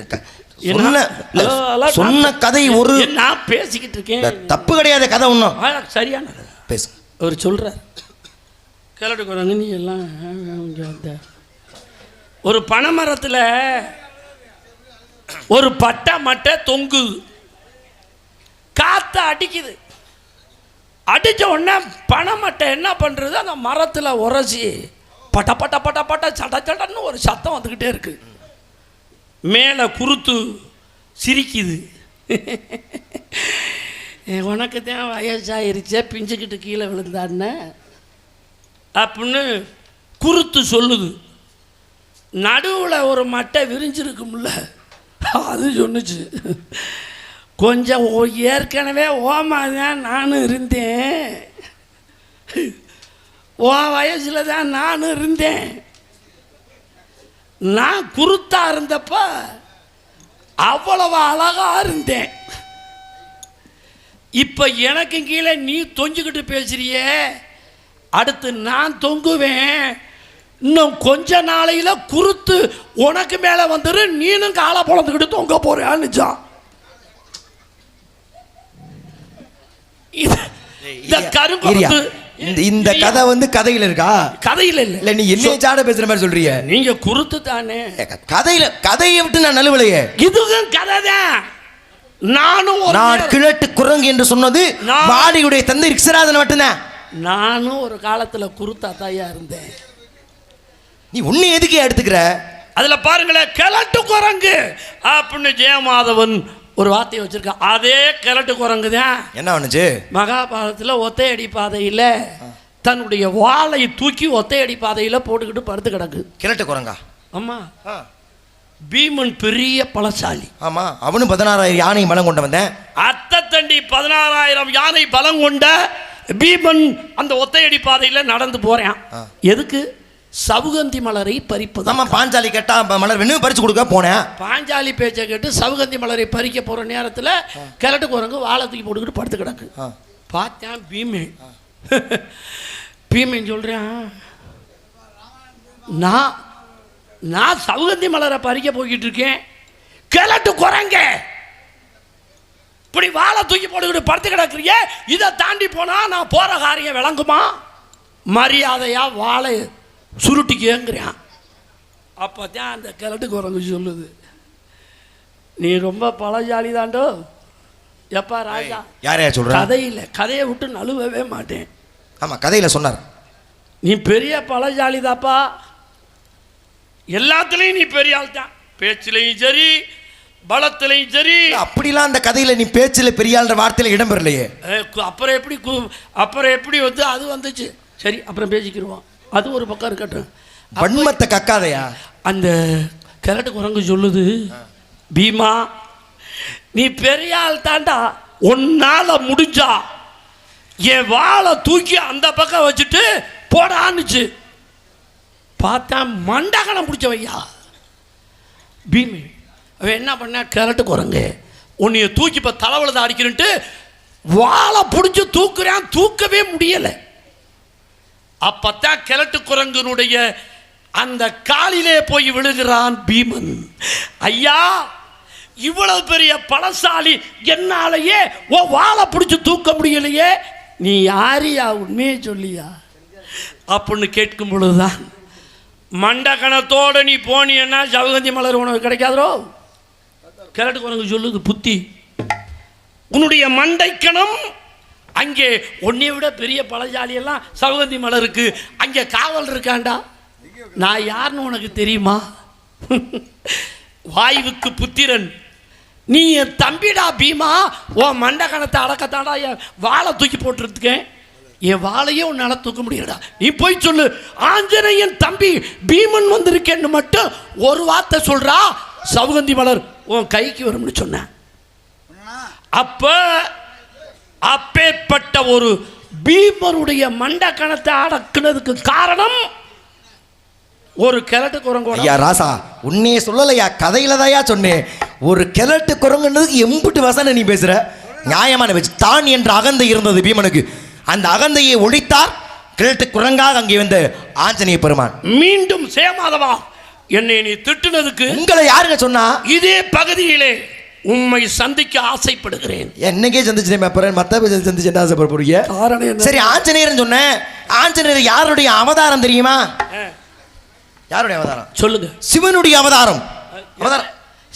சொன்ன கதை. ஒரு நான் பேசிக்கிட்டு இருக்கேன், தப்பு கிடையாது கதை ஒன்றும் சரியான பேசு. அவர் சொல்கிறார், கிழட்டு குரங்கு நீ எல்லாம் ஒரு பனைமரத்தில் ஒரு பட்டை மட்டை தொங்குது, காற்று அடிக்குது. அடித்த உடனே பனைமட்டை என்ன பண்ணுறது, அந்த மரத்தில் உரசி பட்ட பட்ட பட்ட பட்ட சட்ட சட்டன்னு ஒரு சத்தம் வந்துக்கிட்டே இருக்கு. மேலே குருத்து சிரிக்குது, உனக்கு தான் வயசாயிருச்சே பிஞ்சுக்கிட்டு கீழே விழுந்தான்னு அப்படின்னு குருத்து சொல்லுது. நடுவில் ஒரு மட்டை விரிஞ்சிருக்கும்ல, அது சொன்னுச்சு. கொஞ்சம் ஏற்கனவே ஓமாதான் நானும் இருந்தேன், ஓ வயசில் தான் நானும் இருந்தேன். நான் குருத்தா இருந்தப்ப அவ்வளவு அழகா இருந்தேன். இப்போ எனக்கு கீழே நீ தொங்கிக்கிட்டு பேசுறியே, அடுத்து நான் தொங்குவேன். இன்னும் கொஞ்ச நாளையில குருத்து உனக்கு மேலே வந்துரு, நீனும் காலை பொழந்துக்கிட்டு தொங்க போறியான்னு. இந்த கரும்பு இந்த கதை வந்து கதையில இருக்கா? கதையில இல்ல. நீ என்ன சாட பேசுற மாதிரி சொல்றீங்க? நீங்க குருத்து தானே. கதையை விட்டு நான் நழுவலையே. இதுவும் கதை தான். நான் கிழட்டு குரங்கு என்று சொன்னது வாடியுடைய தந்தை ரிக்ஷராஜன் மட்டும்தான். நானும் ஒரு காலத்துல குருத்தா தாயா இருந்தேன். நீ உன்னை எதுக்கு எடுத்துக்கிற? அதுல பாருங்களேன், கிழட்டு குரங்கு அப்படின்னு ஜெயமாதவன் ஒரு வார்த்தையை வச்சிருக்கான். அதே கிழட்டு குரங்கு தான் என்ன பண்ணுச்சு? மகாபாரதத்தில் ஒத்தையடி பாதையில் தன்னுடைய வாளை தூக்கி ஒத்தையடி பாதையில் போட்டுக்கிட்டு படுத்து கிடக்கு. கிழட்டு குரங்கா? ஆமா. பீமன் பெரிய பலசாலி. ஆமா, அவனு 16,000 யானை பலம் கொண்ட வந்தேன். அத்தை தண்டி 16,000 யானை பலம் கொண்ட பீமன் அந்த ஒத்தையடி பாதையில் நடந்து போறேன். எதுக்கு? சவுகந்தி மலரை பறிப்பது. ஆமா, பாஞ்சாலி கேட்டா மலர் வேணும் பறிச்சு கொடுக்க போனேன். பாஞ்சாலி பேச்சை கேட்டு சவுகந்தி மலரை பறிக்க போற நேரத்தில் கிழட்டு குரங்கு வாழை தூக்கி போட்டுக்கிட்டு படுத்து கிடக்கு. பார்த்தேன் பீமன். பீமன் சொல்றேன், நான் சவுகந்தி மலரை பறிக்க போய்கிட்டு இருக்கேன், கிழட்டு குரங்க இப்படி வாழை தூக்கி போட்டுக்கிட்டு படுத்து கிடக்குறிய, இதை தாண்டி போனா நான் போற காரியம் விளங்குமா? மரியாதையா வாழை சுருட்டிக்கேங்கிறான். அப்போதான் அந்த கிழட்டு குரங்கு சொல்லுது, நீ ரொம்ப பலஜாலி தாண்டோ. எப்பா ராஜா? யாரையா சொல்ற? கதையை விட்டு நழுவவே மாட்டேன். ஆமா, கதையில சொன்னார், நீ பெரிய பலஜாலி தாப்பா, எல்லாத்துலேயும் நீ பெரிய ஆள் தான், பேச்சிலையும் சரி பலத்திலையும் சரி. அப்படிலாம் அந்த கதையில நீ பேச்சில பெரிய ஆள்ன்ற வார்த்தையில இடம் பெறலையே. அப்புறம் எப்படி வந்து அது வந்துச்சு. சரி, அப்புறம் பேசிக்கிடுவோம், அது ஒரு பக்கம் இருக்கட்டும். வன்மத்தை கக்காதையா? அந்த கிழட்டு குரங்கு சொல்லுது, பீமா நீ பெரிய ஆள் தாண்டா, உன்னால முடிஞ்சா என் வாழை தூக்கி அந்த பக்கம் வச்சுட்டு போடான்னுச்சு. பார்த்தா மண்டகணம் பிடிச்சவையா பீமி. அவன் என்ன பண்ண, கிழட்டு குரங்கு உன்னைய தூக்கி இப்போ தலைவலதை அடிக்கிறன்ட்டு வாழை பிடிச்சி தூக்குறான், தூக்கவே முடியலை. அப்பத்தான் கிழட்டு குரங்கனுடைய அந்த காலிலே போய் விழுகிறான் பீமன். ஐயா, இவ்வளவு பெரிய பலசாலி என்னாலேயே ஓ வாழை பிடிச்சி தூக்க முடியலையே, நீ யாரியா, உண்மையே சொல்லியா அப்படின்னு கேட்கும் பொழுதுதான், மண்டகணத்தோடு நீ போனியன்னா சவுகந்தி மலர் உனக்கு கிடைக்காதோ. கிழட்டு குரங்கு சொல்லுது, புத்தி உன்னுடைய மண்டைக்கணம் அங்கே உன்னை விட பெரிய பலஜாலியெல்லாம் சவுகந்தி மலருக்கு அங்கே காவல் இருக்காண்டா. நான் யாருன்னு உனக்கு தெரியுமா? வாயுவுக்கு புத்திரன், நீ என் தம்பிடா பீமா. உன் மண்டகணத்தை அடக்கத்தாடா என் வாழை தூக்கி போட்டுருக்கேன், என் வாழையே உன்னால தூக்க முடியலடா. நீ போய் சொல்லு, ஆஞ்சநேயன் தம்பி பீமன் வந்திருக்கேன்னு மட்டும் ஒரு வார்த்தை சொல்றா, சவுகந்தி மலர் உன் கைக்கு வரும்னு சொன்னேன். அப்பேற்பட்ட ஒரு பீமருடைய மண்டகணத்தை அடக்குனதுக்கு காரணம் ஒரு கிழட்டு குரங்கோட. ஐயா ராசா, உன்னையே சொல்லலையா, கதையில தாயா சொன்னேன். ஒரு கிழட்டு குரங்குன்றதுக்கு எம்புட்டு வசன நீ பேசுற? நியாயமான பேச்சு. தான் என்ற அகந்தை இருந்தது பீமனுக்கு, அந்த அகந்தையை ஒழித்தார் கிழட்டு குரங்காக அங்கே வந்த ஆஞ்சநேய பெருமான். மீண்டும் சேமாதவா, என்னை நீ திட்டுனதுக்கு உங்களை யாருங்க சொன்னா? இதே பகுதியிலே உம்மை சந்திக்க ஆசைப்படுகிறேன். என்னைக்கே சந்திச்சு மத்த சந்திச்சு என்ன ஆசைப்பட போறீங்க? சரி, ஆஞ்சநேயர் சொன்னேன். ஆஞ்சநேயர் யாருடைய அவதாரம் தெரியுமா? யாருடைய அவதாரம் சொல்லுங்க. சிவனுடைய அவதாரம். அவதாரம்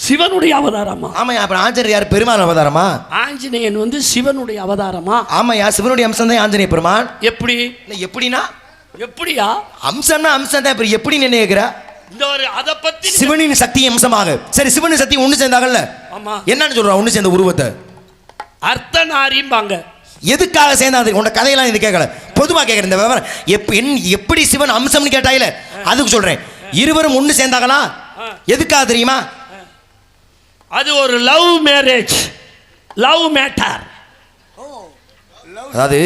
சிவனுடைய அவதாரமா? ஆமாயா. அப்புறம் ஆஞ்சநேயர் யார்? பெருமாள் அவதாரமா? ஆஞ்சநேயன் வந்து சிவனுடைய அவதாரமா? ஆமாயா, சிவனுடைய அம்சம் தான் ஆஞ்சநேய பெருமான். எப்படி? எப்படின்னா எப்படியா? அம்சம்னா அம்சம் தான். இப்ப எப்படி நினைக்கிற? இந்த ஒரு அத பத்தி சிவனின் சக்தி அம்சமாக. சரி, சிவனின் சக்தி ஒண்ணு சேர்ந்தாங்கல்ல, ஆமா, என்னன்னு சொல்றா? ஒண்ணு சேர்ந்த உருவத்தை அர்த்தநாரிம்பாங்க. எதுக்காக சேர்ந்தாது? உன்ன கதையெல்லாம் இது கேட்கல, பொதுவா கேட்கறேன். இந்த விவரம் எப்படி சிவன் அம்சம்னு கேட்டாயில, அதுக்கு சொல்றேன். இருவரும் ஒண்ணு சேர்ந்தாங்களா? எதுக்காக தெரியுமா? அது ஒரு லவ் மேரேஜ், லவ் மேட்டர். அதாவது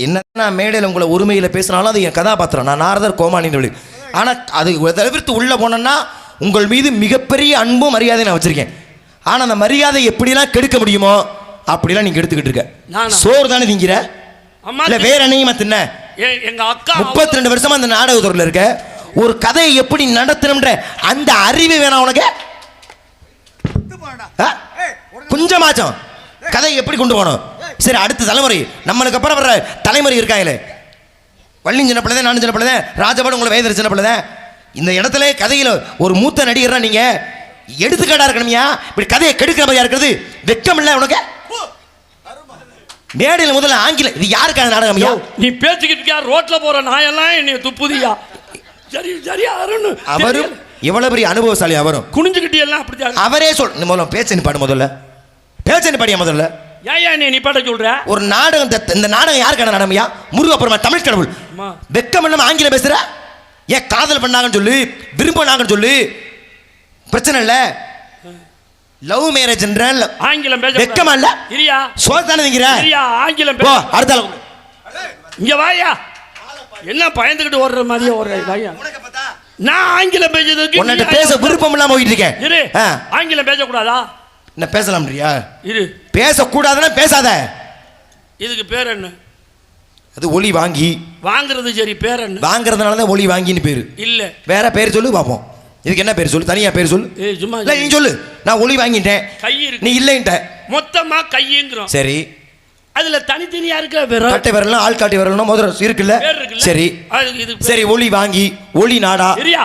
என்ன மேடையில் உங்களை உரிமையில் பேசினாலும் அது என் கதாபாத்திரம், நான் நாரதர் கோமாளின்னு. ஆனால் அது தவிர்த்து உள்ளே போனேன்னா உங்கள் மீது மிகப்பெரிய அன்பும் மரியாதை நான் வச்சிருக்கேன். ஆனால் அந்த மரியாதை எப்படிலாம் கெடுக்க முடியுமோ அப்படிலாம் நீங்க எடுத்துக்கிட்டு இருக்க. சோறு தானே திங்கிற, இல்ல வேற என்னையுமா தின்ன? எங்க அக்கா 32 வருஷமா அந்த நாடகத்துறையில் இருக்க. ஒரு கதையை எப்படி நடத்தணும்ன்ற அந்த அறிவு வேணாம் உனக்கு? கொஞ்சமாச்சும் கதை எப்படி கொண்டு போகணும்? சரி, அடுத்த தலைமுறை, நம்மளுக்கு அப்புறம் வர்ற தலைமுறை இருக்காங்களே, வள்ளி சின்ன பிள்ளைதான், நானும் சின்ன பிள்ளைதான், ராஜபாடு உங்களை வேதர் சின்ன பிள்ளைதான். இந்த இடத்துல கதையில் ஒரு மூத்த நடிகர்னா நீங்க எடுத்துக்காட்டா இருக்கணுமியா? இப்படி கதையை கெடுக்கிற மாதிரியா இருக்கிறது வெக்கம் இல்லை உனக்கு? மேடையில் முதல்ல ஆங்கிலம், இது யாருக்கான நாடகம்? நீ பேச்சுக்கிட்டு ரோட்ல போற நாயெல்லாம் என்னை துப்புதியா? சரி சரியா அருண், அவரும் எவ்வளவு பெரிய அனுபவசாலி, அவரும் குனிஞ்சுக்கிட்டு எல்லாம் அப்படிதான். அவரே சொல், முதல்ல பேச்சு பாடு, முதல்ல பேச்சு பாடியா முதல்ல. ஏன் நீ பாட்ட சொல்ற? ஒரு நாடகம், இந்த நாடகம் யாருக்கான நாடகம்யா? முருகப்புறமா தமிழ் கடவுள். வெக்கம் இல்லாம ஆங்கிலம் பேசுற? ஏன் காதல் பண்ணாங்கன்னு சொல்லு, விரும்பினாங்கன்னு சொல்லு, பிரச்சனை இல்ல. லவ் மேரேஜ் ஆங்கிலம் பேச வெக்கமா இல்ல? இரியா சோதானே திங்கற இரியா ஆங்கிலம் பேச. அடுத்த இங்க வாயா, என்ன பயந்துக்கிட்டு ஓடுற மாதிரியே ஓடுற வாயா. நான் ஆங்கிலம் பேசுறதுக்கு உன்கிட்ட பேச விருப்பம் இல்லாம போயிட்டு இருக்கேன். இரு, ஆங்கிலம் பேசக்கூடாதா? என்ன பேசலாம்ன்றியா? இரு, பேசக்கூடாதுன்னா பேசாத. இதுக்கு பேர் என்ன? அது ஒளி வாங்கி. வாங்குறது சரி, பேர் என்ன? வாங்குறதுனால தான் ஒளி வாங்கின்னு பேரு. இல்ல வேற பேர் சொல்லு பாப்போம். இதுக்கு என்ன பேர் சொல்லு, தனியா பேர் சொல்லு. சும்மா இல்ல நீ சொல்லு. நான் ஒளி வாங்கிட்டேன், கை இருக்கு, நீ இல்லைன்ட்ட. மொத்தமா கைங்கிறோம். சரி, அதுல தனித்தனியா இருக்க விரல், கட்டை விரல்னா ஆள் காட்டி விரல்னா முதல்ல இருக்குல்ல. சரி சரி, ஒளி வாங்கி, ஒளி நாடா, சரியா?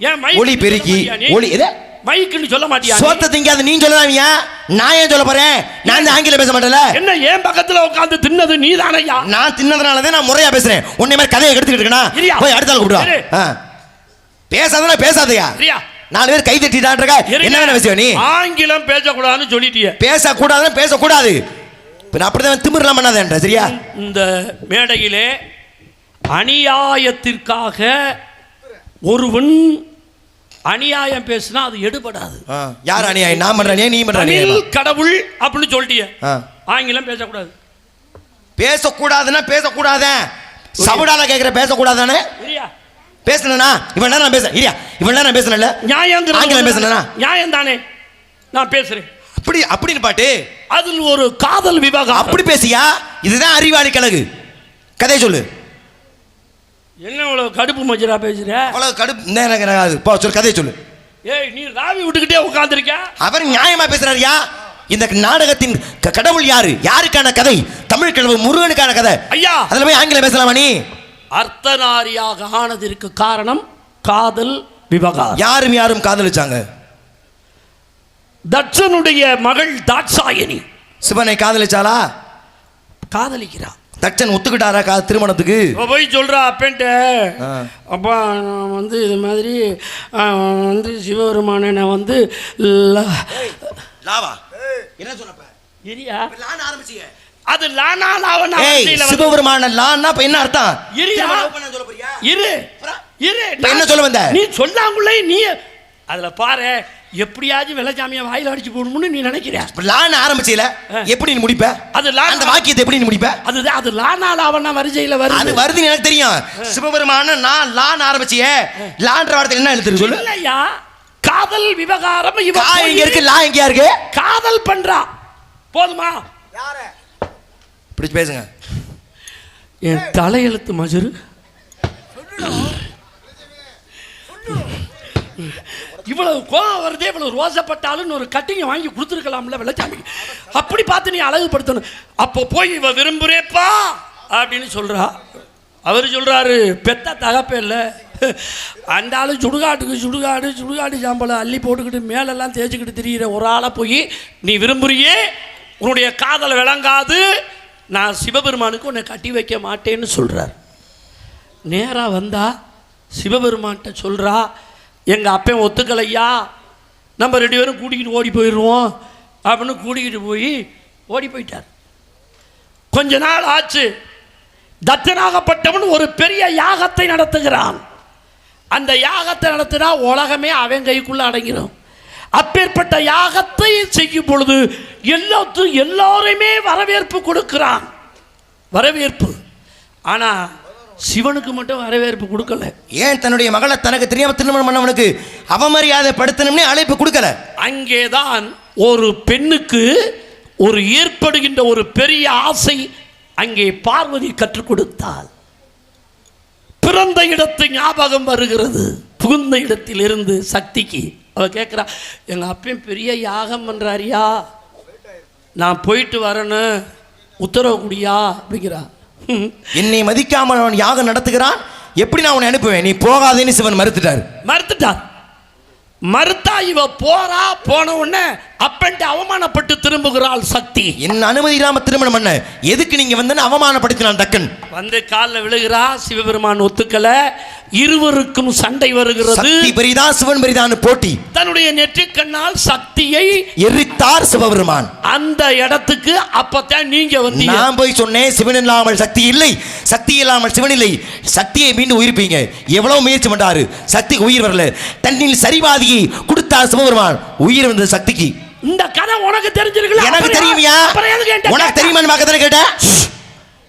ஏன் ஒளி பெருக்கி, ஒளி எது மைக்குன்னு சொல்ல மாட்டியா? சோத்த திங்காத நீ சொல்லலாமியா? நான் ஏன் சொல்ல போறேன்? நான் ஆங்கிலம் பேச மாட்டேன்ல. என்ன ஏன் பக்கத்துல உட்கார்ந்து தின்னது நீ தானையா? நான் தின்னதுனாலதான் நான் முறையா பேசுறேன். உன்னை மாதிரி கதையை எடுத்துக்கிட்டு இருக்கேனா? போய் அடுத்த ஆள் கூப்பிடுவா. பேசாதனா பேசாதயா? 4 பேர் கை தட்டிட்டான்றக்க என்ன வேணும் விஷயம்? நீ ஆங்கிலம் பேசக்கூடாதுன்னு சொல்லிட்டிய. பேசக்கூடாதுன்னு பேசக்கூடாது. அப்படிதான் திமிரலாம் பண்ணாதேன்ற, சரியா? இந்த மேடையிலே அநியாயத்திற்காக ஒருவன் அநியாயம் பேசினா அது எடுபடாது. யார் அநியாயம்? நான் பண்றேன், நீ பண்றே. கடவுள் அப்படின்னு சொல்லிட்டிய. ஆங்கிலம் பேசக்கூடாது. பேசக்கூடாதுன்னா பேசக்கூடாத. சபடால கேக்குற பேசக்கூடாதானே? பேசணும்னா இவன் நான் பேசுறேன். இல்லையா இவன் நான் பேசணும்ல, நியாயம். ஆங்கிலம் பேசணும்னா நியாயம் தானே, நான் பேசுறேன். அப்படி அப்படின்னு பாட்டு, அதில் ஒரு காதல் விவாகம். அப்படி பேசியா? இதுதான் அறிவாளி கழகு. கதை சொல்லு. என்ன இவ்வளவு கடுப்பு மஜரா பேசுற? அவ்வளவு கடுப்பு எனக்கு போ, சொல்லு, கதையை சொல்லு. ஏய், நீ ராவி விட்டுக்கிட்டே உட்கார்ந்திருக்க. அவர் நியாயமா பேசுறாருயா. இந்த நாடகத்தின் கடவுள் யாரு? யாருக்கான கதை? தமிழ் கடவுள் முருகனுக்கான கதை. ஐயா, அதுல போய் ஆங்கிலம் பேசலாமா நீ? அர்த்தநாரியாக ஆனதற்கு காரணம் காதல் விவகாரம். யாரும் யாரும் காதலிச்சாங்க. தட்சனுடைய மகள் தாட்சாயணி சிவனை காதலிச்சாளா? காதலிக்கிறா. தட்சன் ஒத்துக்கிட்டாரா திருமணத்துக்கு? போய் சொல்றா அப்பன்ட்ட, அப்பா நான் வந்து இது மாதிரி வந்து சிவபெருமான நான் வந்து லாவா என்ன சொன்னப்ப? இரியா லான் ஆரம்பிச்சியே. அது லானா லாவனா சிவபெருமான லான்னா இப்ப என்ன அர்த்தம்? இரியா இரு இரு, என்ன சொல்ல வந்த? நீ சொல்லாங்குள்ளே நீ அதுல பாரு, எப்படியாச்சும் வெள்ளச்சாமியை வாயில அடிச்சு போடணும்னு நீ நினைக்கிற. லான் ஆரம்பிச்சீல, எப்படி நீ முடிப்ப? அது லான், அந்த வாக்கியத்தை எப்படி நீ முடிப்ப? அதுதான் அது லானா லாவனா வரிசையில வருது. அது வருதுன்னு எனக்கு தெரியும். சிவபெருமான நான் லான் ஆரம்பிச்சியே, லான்ற வார்த்தை என்ன எழுத்து சொல்லு? இல்லையா, காதல் விவகாரம். இவ எங்க இருக்கு? லா எங்க இருக்கு? காதல் பண்றா. போதுமா? யாரு இப்படி பேசுங்க? என் தலையெழுத்து மஜரு. இவ்வளவு கோபம் வருதே, இவ்வளவு ரோசப்பட்டாலும் ஒரு கட்டிங்க வாங்கி கொடுத்துருக்கலாம்ல வெள்ளச்சாமி. அப்படி பார்த்து நீ அழகுபடுத்தணும். அப்போ போய் இவ விரும்புறேப்பா அப்படின்னு சொல்றா. அவர் சொல்றாரு, பெத்த தகப்பே இல்லை, அந்த ஆளு சுடுகாடு சாம்பலை அள்ளி போட்டுக்கிட்டு மேலெல்லாம் தேய்ச்சிக்கிட்டு திரியிற ஒரு ஆளை போய் நீ விரும்புறியே, உன்னுடைய காதல் விளங்காது, நான் சிவபெருமானுக்கு உன்னை கட்டி வைக்க மாட்டேன்னு சொல்றார். நேராக வந்தா சிவபெருமான்கிட்ட சொல்றா, எங்கள் அப்பன் ஒத்துக்கலையா, நம்ம 2 பேரும் கூட்டிக்கிட்டு ஓடி போயிடுவோம் அப்படின்னு கூட்டிக்கிட்டு போய் ஓடி போயிட்டார். கொஞ்ச நாள் ஆச்சு. தட்சனாகப்பட்டவன் ஒரு பெரிய யாகத்தை நடத்துகிறான். அந்த யாகத்தை நடத்தினா உலகமே அவன் கைக்குள்ள அடங்கிடும். அப்பேற்பட்ட யாகத்தை செய்யும் பொழுது எல்லாரையுமே வரவேற்பு கொடுக்கிறான். வரவேற்பு. ஆனா சிவனுக்கு மட்டும் வரவேற்பு கொடுக்கல. ஏன் தன்னுடைய மகளை தனக்கு தெரியாம திருமணம் பண்ணவனுக்கு அவமரியாதை படுத்தணும்னே அழைப்பு கொடுக்கல. அங்கேதான் ஒரு பெண்ணுக்கு ஒரு ஏற்படுகின்ற ஒரு பெரிய ஆசை அங்கே பார்வதி கற்றுக் கொடுத்தாள். பிறந்த இடத்து ஞாபகம் வருகிறது. புகுந்த இடத்தில் இருந்து சக்திக்கு அவ கேட்கிறா, எங்க அப்பயும் பெரிய யாகம் பண்றாரியா, நான் போயிட்டு வரணும், உத்தரவு குடியா அப்படிங்கிறா. என்னை மதிக்காமல் அவன் யாகம் நடத்துகிறான், எப்படி நான் உன்னை அனுப்புவேன், நீ போகாதேன்னு சிவன் மறுத்துட்டார். மறுத்தா இவ போறா. போன உடனே அப்பன்ட்டு அவமானப்பட்டு திரும்புகிறாள் சக்தி. என்ன அனுமதி இல்லாம திருமணம் பண்ண, எதுக்கு நீங்க வந்து அவமானப்படுத்தினான் டக்கன் வந்து காலில் விழுகிறா. சிவபெருமான் ஒத்துக்கல. இருவருக்கும் சண்டை வருகிறது. சக்தி பெரிதா சிவன் பெரிதான்னு போட்டி. தன்னுடைய நெற்றிக்கண்ணால் சக்தியை எரித்தார் சிவபெருமான். அந்த இடத்துக்கு அப்பத்தான் நீங்க வந்து நான் போய் சொன்னேன், சிவன் இல்லாமல் சக்தி இல்லை, சக்தி இல்லாமல் சிவன் இல்லை, சக்தியை மீண்டும் உயிர்ப்பீங்க. எவ்வளவு முயற்சி பண்றாரு, சக்திக்கு உயிர் வரல. தன்னில் சரிபாதியை கொடுத்தார் சிவபெருமான், உயிர் வந்தது சக்திக்கு. இந்த கதை உனக்கு தெரிஞ்சிருக்கல. எனக்கு தெரியுமியா? உனக்கு தெரியுமான்னு பார்க்கதானே கேட்டேன்.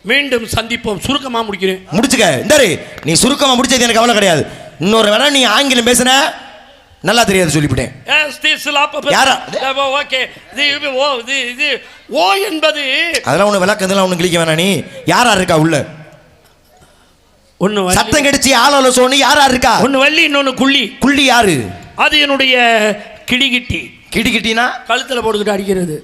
மீண்டும் சந்திப்போம். சுருக்கமா முடிக்கிறேன். முடிச்சுக்க. இந்தாரு, நீ சுருக்கமா முடிச்சது எனக்கு கவலை கிடையாது. இன்னொரு வேளை நீ ஆங்கிலம் பேசுன நல்லா தெரியாது சொல்லிவிட்டேன். ஓ என்பது அதெல்லாம் ஒண்ணு விளக்கம், இதெல்லாம் ஒண்ணு கிளிக்க வேணாம். நீ யாரா இருக்கா உள்ள? ஒண்ணு சத்தம் கடிச்சு ஆளோல சொன்னி யாரா இருக்கா? ஒண்ணு வள்ளி, இன்னொன்னு குள்ளி. குள்ளி யாரு? அது என்னுடைய கிடிகிட்டி. கிடிகிட்டினா கழுத்துல போட்டுக்கிட்டு அடிக்கிறது.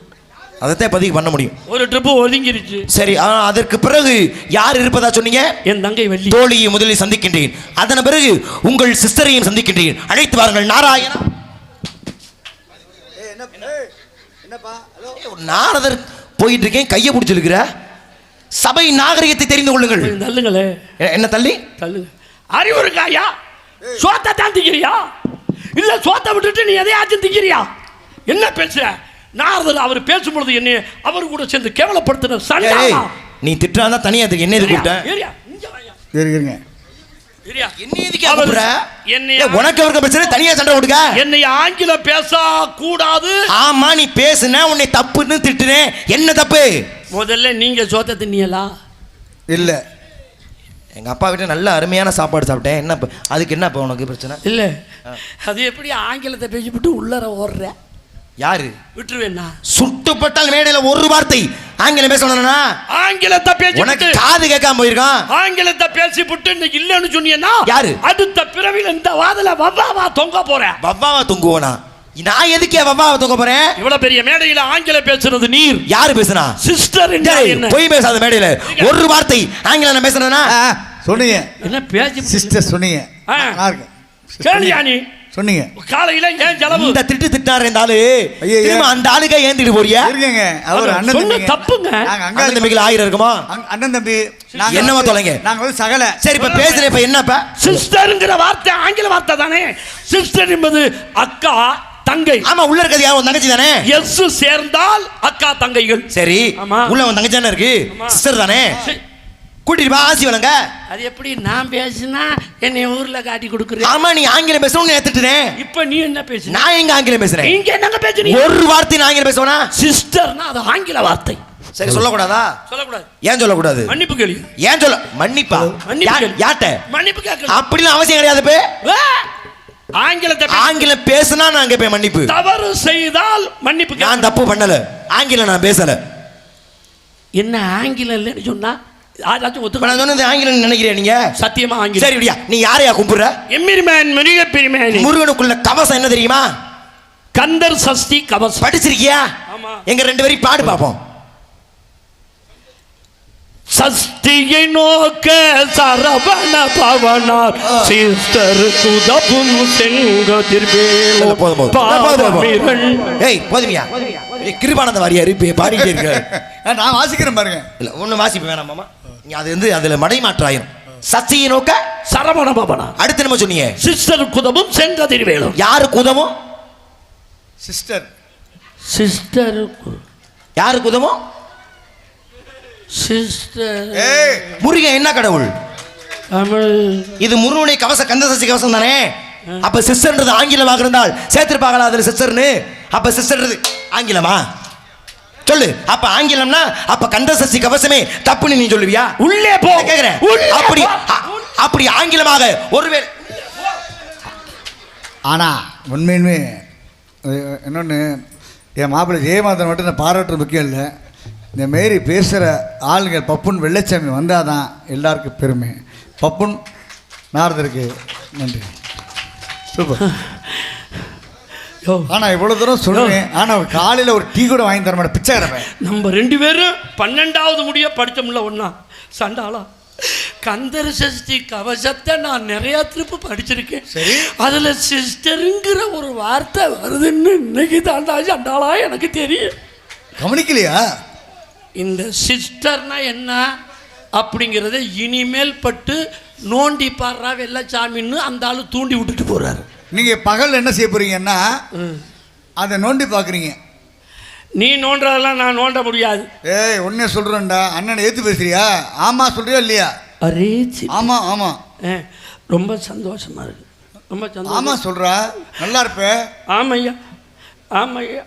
அதைத்தான் பதிவு பண்ண முடியும். ஒரு ட்ரிப்பு ஒதுங்கிருச்சு. சரி, அதற்கு பிறகு யார் இருப்பதா சொன்னீங்க? என் தங்கை வள்ளி. தோழியை முதலில் சந்திக்கின்றேன், அதன் பிறகு உங்கள் சிஸ்டரையும் சந்திக்கின்றேன். அழைத்து வாருங்கள். நாராயணா. நாரதர் போயிட்டு இருக்கேன், கையை பிடிச்சிருக்கிற. சபை நாகரிகத்தை தெரிந்து கொள்ளுங்கள். தள்ளுங்களே. என்ன தள்ளி? தள்ளுங்க. அறிவு இருக்காயா? சோத்தை தான் திங்கிறியா? இல்ல சோத்தை விட்டுட்டு நீ எதையாச்சும் திங்கிறியா? என்ன பேசுற? நாரதர் அவர் பேசும்பொழுது என்ன அவர் கூட சேர்ந்து கேவலப்படுத்தின சண்டை. நீ திட்டுறாந்தா தனியா அதுக்கு என்ன எதுக்கு கூப்பிட்ட? உனக்கு அவருக்கு பிரச்சனை, தனியா சண்டை கொடுக்க. என்னை ஆங்கிலம் பேச கூடாது. ஆமா, நீ பேசுன உன்னை தப்புன்னு திட்டுறேன். என்ன தப்பு? முதல்ல நீங்க சோத்தை தின்னியலா? இல்ல, எங்க அப்பா வீட்டுல நல்ல அருமையான சாப்பாடு சாப்பிட்டேன். என்ன அதுக்கு என்ன உனக்கு பிரச்சனை? இல்ல, அது எப்படி ஆங்கிலத்தை பேசிவிட்டு உள்ளர ஓடுற? யாரு விட்டுருவேன்னா? சுட்டுப்பட்டால் மேடையில ஒரு வார்த்தை ஆங்கிலம் பேசணும்னா ஆங்கிலத்தை பேசி உனக்கு காது கேட்காம போயிருக்கான். ஆங்கிலத்தை பேசி புட்டு இன்னைக்கு இல்லன்னு சொன்னீங்கன்னா யாரு? அடுத்த பிறவில இந்த வாதல வவ்வாவா தொங்க போறேன். வவ்வாவா தொங்குவோனா? நான் எதுக்கே வவ்வாவா தொங்க போறேன்? இவ்வளவு பெரிய மேடையில ஆங்கிலம் பேசுறது நீர். யாரு பேசுனா? சிஸ்டர். போய் பேசாத மேடையில ஒரு வார்த்தை ஆங்கிலம் பேசுனா சொன்னீங்க. என்ன பேசி சிஸ்டர் சொன்னீங்க. கேளியா நீ சொன்னீங்க காலையில ஏன் ஜலவு இந்த திட்டாரு இந்த ஆளு திரும்ப அந்த ஆளுக்கு ஏந்திட்டு போறியா? இருக்கங்க அவர் அண்ணன் தம்பி தப்புங்க. நாங்க அண்ணன் தம்பிகள் 1000 இருக்குமா? அண்ணன் தம்பி என்னவா தொலைங்க? நாங்க வந்து சகல. சரி, இப்ப பேசுற இப்ப என்னப்பா? சிஸ்டர்ங்கற வார்த்தை ஆங்கில வார்த்தை தானே. சிஸ்டர் என்பது அக்கா தங்கை. ஆமா, உள்ள இருக்கிறது யார்? உன் தங்கச்சி தானே. எஸ் சேர்ந்தால் அக்கா தங்கைகள். சரி, உள்ள உன் தங்கச்சி தானே இருக்கு, சிஸ்டர் தானே. கூட்டிட்டு வா, ஆசி வழங்க. அது எப்படி நான் பேசினா என்னை ஊர்ல காட்டி கொடுக்குறேன்? ஆமா, நீ ஆங்கிலம் பேசணும்னு ஏத்துட்டேன். இப்ப நீ என்ன பேசுற? நான் எங்க ஆங்கிலம் பேசுறேன்? நீங்க என்னங்க பேசுறீங்க? ஒரு வார்த்தை நான் ஆங்கிலம் பேசுவேனா? சிஸ்டர்னா அது ஆங்கில வார்த்தை. சரி, சொல்லக்கூடாதா? சொல்லக்கூடாது. ஏன் சொல்லக்கூடாது? மன்னிப்பு கேளு. ஏன் சொல்ல? மன்னிப்பா? யார்ட்ட? மன்னிப்பு கேட்கணும். அப்படிலாம் அவசியம் கிடையாது. ஆங்கிலம் பேசினா நான் கேட்பேன் மன்னிப்பு. தவறு செய்தால் மன்னிப்பு. நான் தப்பு பண்ணல, ஆங்கிலம் நான் பேசல. என்ன ஆங்கிலம் இல்லைன்னு சொன்னா ஆங்கிலம் நினைக்கிறேன் நீங்க? சத்தியமா ஆங்கிலம். சரி, நீ யாரையா கும்பிடுற? எம்மிரிமேன் முருகப்பெருமான். முருகனுக்குள்ள கவசம் என்ன தெரியுமா? கந்தர் சஷ்டி கவசம். படிச்சிருக்கியா? எங்க 2 பேரும் பாடு பாப்போம். சஷ்டியை நோக்க சரவண பவனார் சிஸ்டர் குதப்பும் செங்கதிர்வேலோ. போதுமியா? கிருபானந்த வாரியாரு பாடிட்டே இருக்க. நான் வாசிக்கிறேன் பாருங்க. இல்ல, ஒண்ணு வாசிப்பு வேணாம் மாமா. அது வந்து அதுல மடைமாற்றாயிரும். சஷ்டியை நோக்க சரவண பவனார். அடுத்து நம்ம சொன்னீங்க சிஸ்டர் குதமும் செங்கதிர்வேலோ. யாரு குதமும்? சிஸ்டர். சிஸ்டர் யாரு குதமும்? சிஸ்டர். முருகன் என்ன கடவுள்? தமிழ். இது முருகனுடைய கவசம், கந்தசஷ்டி கவசம் தானே. அப்ப சிஸ்டர்ன்றது ஆங்கிலமாக இருந்தால் சேர்த்திருப்பாங்களா அதுல சிஸ்டர்னு? அப்ப சிஸ்டர்ன்றது ஆங்கிலமா? சொல்லு. அப்ப ஆங்கிலம்னா அப்ப கந்தசஷ்டி கவசமே தப்புன்னு நீ சொல்லுவியா? உள்ளே போ கேக்குறேன். அப்படி அப்படி ஆங்கிலமாக ஒருவேளை. ஆனால் உண்மையுமே இன்னொன்று, என் மாப்பிள்ளை ஜெயமாதன் மட்டும் நான் பாராட்டுறது முக்கியம் இல்லை. இந்த மாரி பேசுகிற ஆளுங்க பப்புன் வெள்ளச்சாமி வந்தால் தான் எல்லாருக்கும் பெருமை. பப்புன் நாரதருக்கு நன்றி. சூப்பர். ஆனால் இவ்வளோ தூரம் சொல்லுவேன், ஆனால் காலையில் ஒரு டீ கூட வாங்கி தர மாட்டேன், பிச்சைக்கிறப்ப. நம்ம 2 பேரும் 12வது முடிய படித்தோம்ல ஒன்றா. சண்டாளா கந்தர் சஷ்டி கவசத்தை நான் நிறையா திருப்பு படிச்சிருக்கேன். சரி, அதில் சிஸ்டருங்கிற ஒரு வார்த்தை வருதுன்னு இன்னைக்கு தாண்டா சண்டாளா எனக்கு தெரியும். கவனிக்கலையா? இந்த சிஸ்டர்னா என்ன அப்படிங்கிறத இனிமேல் பட்டு நோண்டி பாடுறா வெள்ளச்சாமின்னு அந்த ஆளு தூண்டி விட்டுட்டு போறாரு. நீங்கள் பகல் என்ன செய்ய போகிறீங்கன்னா அதை நோண்டி பார்க்குறீங்க. நீ நோண்டுறதெல்லாம் நான் நோண்ட முடியாது. ஏய் ஒன்னே சொல்கிறேன்டா, அண்ணனை ஏற்று பேசுறியா? ஆமாம் சொல்கிறியா இல்லையா? அரே ஆமாம் ஆமாம். ரொம்ப சந்தோஷமா இருக்கு, ரொம்ப சந்தோஷம். ஆமாம் சொல்கிறா, நல்லா இருப்ப. ஆமையா ஆமையா